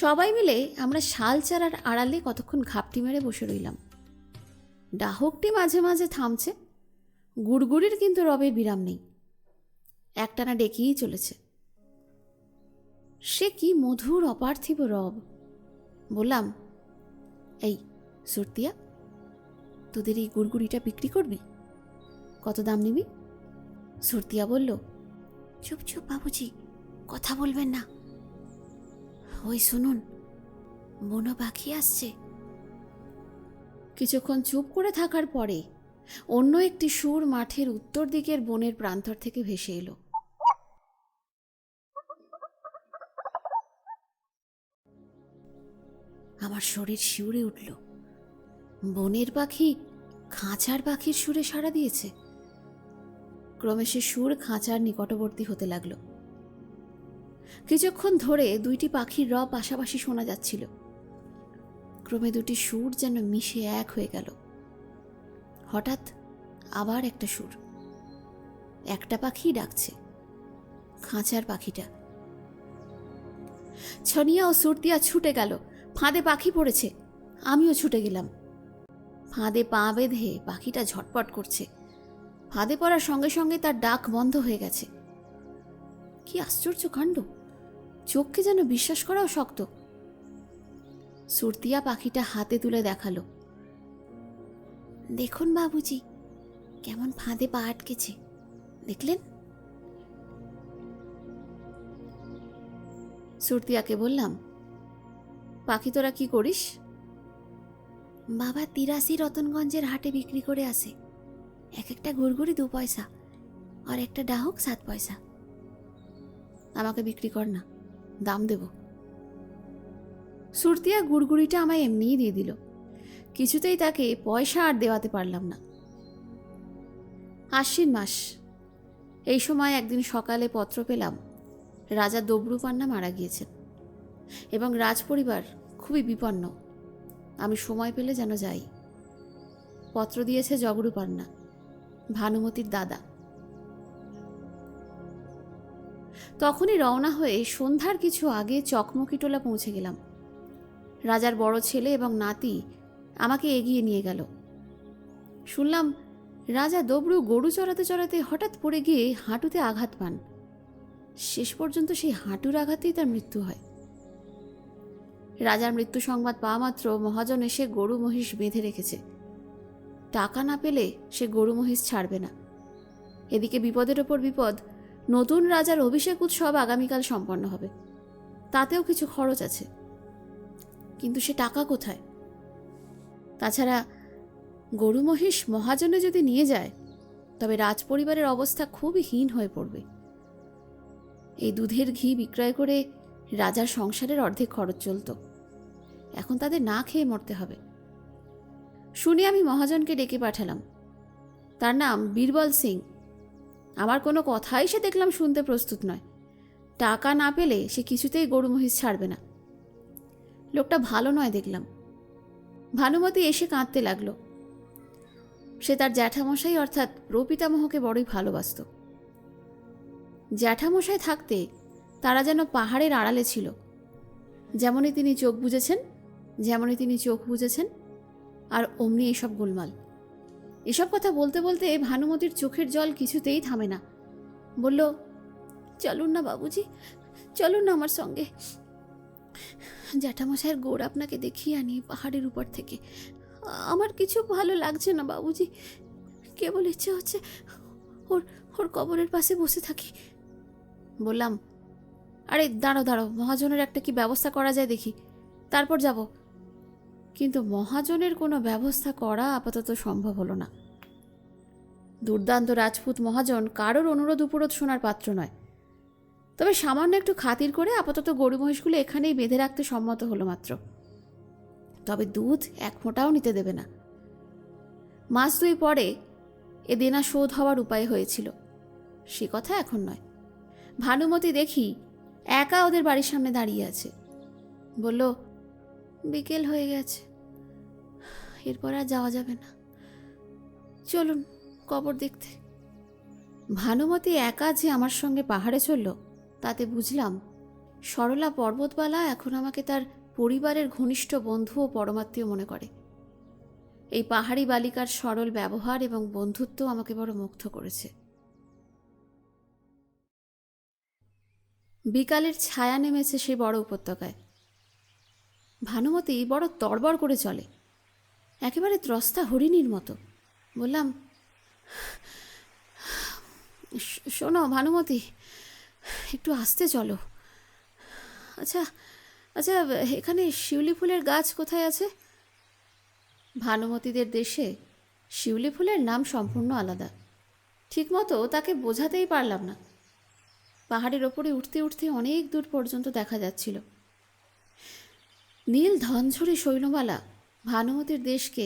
সবাই মিলে আমরা শাল চারার আড়ালে কতক্ষণ ঘাপটি মেরে বসে রইলাম। ডাহুকটি মাঝে মাঝে থামছে, গুড়গুড়ির কিন্তু রবের বিরাম নেই, একটানা ডেকেই চলেছে। সে কি মধুর অপার্থিব রব। বললাম, এই সুরতিয়া, তোদের এই গুড়গুড়িটা বিক্রি করবি? কত দাম নিবি? সুরতিয়া বলল, চুপ চুপ বাবুজি, কথা বলবেন না। ওই শুনুন, বন পাখি আসছে। কিছুক্ষণ চুপ করে থাকার পরে অন্য একটি সুর মাঠের উত্তর দিকের বনের প্রান্তর থেকে ভেসে এলো। আমার শরীর শিউরে উঠল। বনের পাখি খাঁচার পাখির সুরে সাড়া দিয়েছে। ক্রমে সে সুর খাঁচার নিকটবর্তী হতে লাগলো। কিছুক্ষণ ধরে দুইটি পাখির রব পাশাপাশি শোনা যাচ্ছিল। ক্রমে দুটি সুর যেন মিশে এক হয়ে গেল। হঠাৎ আবার একটা সুর। একটা পাখি ডাকছে, খাঁচার পাখিটা। ছনিয়া ও সুরতিয়া ছুটে গেল। ফাঁদে পাখি পড়েছে, আমিও ছুটে গেলাম। ফাঁদে পা বেঁধে পাখিটা ঝটপট করছে। ফাঁদে পড়ার সঙ্গে সঙ্গে তার ডাক বন্ধ হয়ে গেছে। কি আশ্চর্য কাণ্ড! চোখকে যেন বিশ্বাস করাও শক্ত। সুরতিয়া পাখিটা হাতে তুলে দেখালো। দেখুন বাবুজি, কেমন ফাঁদে পা আটকেছে, দেখলেন? সুরতিয়াকে বললাম, পাখি তোরা কি করিস? বাবা 83 রতনগঞ্জের হাটে বিক্রি করে আসে। এক একটা ঘুরঘুরি 2 পয়সা, আর একটা ডাহুক 7 পয়সা। আমাকে বিক্রি কর না, দাম দেব। সুরতিয়া গুড়গুড়িটা আমায় এমনিই দিয়ে দিল। কিছুতেই তাকে পয়সা আর দেওয়াতে পারলাম না। আশ্বিন মাস। এই সময় একদিন সকালে পত্র পেলাম রাজা দবরুপান্না মারা গিয়েছেন এবং রাজপরিবার খুবই বিপন্ন। আমি সময় পেলে যেন যাই। পত্র দিয়েছে জগরুপান্না, ভানুমতির দাদা। তখনই রওনা হয়ে সন্ধ্যার কিছু আগে চকমকিটোলা পৌঁছে গেলাম। রাজার বড় ছেলে এবং নাতি আমাকে এগিয়ে নিয়ে গেল। শুনলাম রাজা দবরু গরু চড়াতে চড়াতে হঠাৎ পড়ে গিয়ে হাঁটুতে আঘাত পান। শেষ পর্যন্ত সেই হাঁটুর আঘাতেই তার মৃত্যু হয়। রাজার মৃত্যু সংবাদ পাওয়া মাত্র মহাজন এসে গরু মহিষ বেঁধে রেখেছে। টাকা না পেলে সে গরু মহিষ ছাড়বে না। এদিকে বিপদের ওপর বিপদ, নতুন রাজার অভিষেক উৎসব আগামীকাল সম্পন্ন হবে, তাতেও কিছু খরচ আছে। কিন্তু সে টাকা কোথায়? তাছাড়া গরু মহিষ মহাজনে যদি নিয়ে যায় তবে রাজপরিবারের অবস্থা খুবই হীন হয়ে পড়বে। এই দুধের ঘি বিক্রয় করে রাজার সংসারের অর্ধেক খরচ চলত। এখন তাদের না খেয়ে মরতে হবে। শুনে আমি মহাজনকে ডেকে পাঠালাম। তার নাম বীরবল সিং। আমার কোনো কথাই সে দেখলাম শুনতে প্রস্তুত নয়। টাকা না পেলে সে কিছুতেই গরু মহিষ ছাড়বে না। লোকটা ভালো নয় দেখলাম। ভানুমতি এসে কাঁদতে লাগলো। সে তার জ্যাঠামশাই অর্থাৎ প্রপিতামহকে বড়ই ভালোবাসত। জ্যাঠামশাই থাকতে তারা যেন পাহাড়ের আড়ালে ছিল। যেমনই তিনি চোখ বুজেছেন, যেমনই তিনি চোখ বুজেছেন, আর অমনি এসব গোলমাল। এসব কথা বলতে বলতে ভানুমতির চোখের জল কিছুতেই থামে না। বলল, চলুন না বাবুজি, চলুন না আমার সঙ্গে। জ্যাঠামশাইয়ের গোড় আপনাকে দেখিয়ে আনি পাহাড়ের উপর থেকে। আমার কিছু ভালো লাগছে না বাবুজি, কেবল ইচ্ছে হচ্ছে ওর ওর কবরের পাশে বসে থাকি। বললাম, আরে দাঁড়ো দাঁড়ো, মহাজনের একটা কি ব্যবস্থা করা যায় দেখি, তারপর যাব। কিন্তু মহাজনের কোনো ব্যবস্থা করা আপাতত সম্ভব হলো না। দুর্দান্ত রাজপুত মহাজন কারোর অনুরোধ উপরোধ শোনার পাত্র নয়। তবে সামান্য একটু খাতির করে আপাতত গরু মহিষগুলো এখানেই বেঁধে রাখতে সম্মত হলো মাত্র। তবে দুধ এক ফোঁটাও নিতে দেবে না। মাস 2 পরে এ দেনা শোধ হওয়ার উপায় হয়েছিল, সে কথা এখন নয়। ভানুমতি দেখি একা ওদের বাড়ির সামনে দাঁড়িয়ে আছে। বলল, বিকেল হয়ে গেছে, এরপর আর যাওয়া যাবে না, চলুন কবর দেখতে। ভানুমতি একা যে আমার সঙ্গে পাহাড়ে চলল তাতে বুঝলাম সরলা পর্বতবালা এখন আমাকে তার পরিবারের ঘনিষ্ঠ বন্ধু ও পরমাত্মীয় মনে করে। এই পাহাড়ি বালিকার সরল ব্যবহার এবং বন্ধুত্ব আমাকে বড় মুগ্ধ করেছে। বিকালের ছায়া নেমেছে সেই বড় উপত্যকায়। ভানুমতি বড় তড়বড় করে চলে, একেবারে ত্রস্তা হরিণীর মতো। বললাম, শোনো ভানুমতি, একটু আস্তে চলো। আচ্ছা আচ্ছা, এখানে শিউলি ফুলের গাছ কোথায় আছে? ভানুমতিদের দেশে শিউলি ফুলের নাম সম্পূর্ণ আলাদা। ঠিকমতো তাকে বোঝাতেই পারলাম না। পাহাড়ের ওপরে উঠতে উঠতে অনেক দূর পর্যন্ত দেখা যাচ্ছিল নীল ধনঝরি শৈলমালা ভানুমতির দেশকে,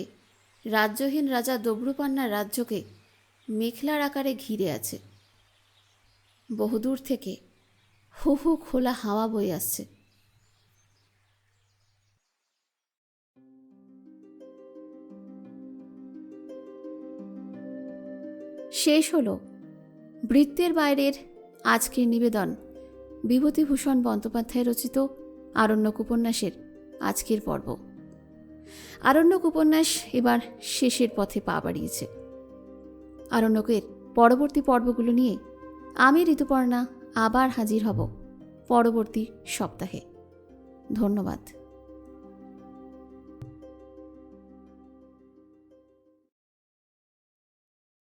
রাজ্যহীন রাজা দবরুপান্নার রাজ্যকে মেঘলার আকারে ঘিরে আছে। বহুদূর থেকে হু হু খোলা হাওয়া বয়ে আসছে। শেষ হলো বৃত্তের বাইরের আজকের নিবেদন বিভূতিভূষণ বন্দ্যোপাধ্যায় রচিত আরণ্যক উপন্যাসের আজকের পর্ব। আরণ্যক উপন্যাস এবার শেষের পথে পা বাড়িয়েছে। আরণ্যকের পরবর্তী পর্বগুলো নিয়ে আমি ঋতুপর্ণা আবার হাজির হব পরবর্তী সপ্তাহে। ধন্যবাদ।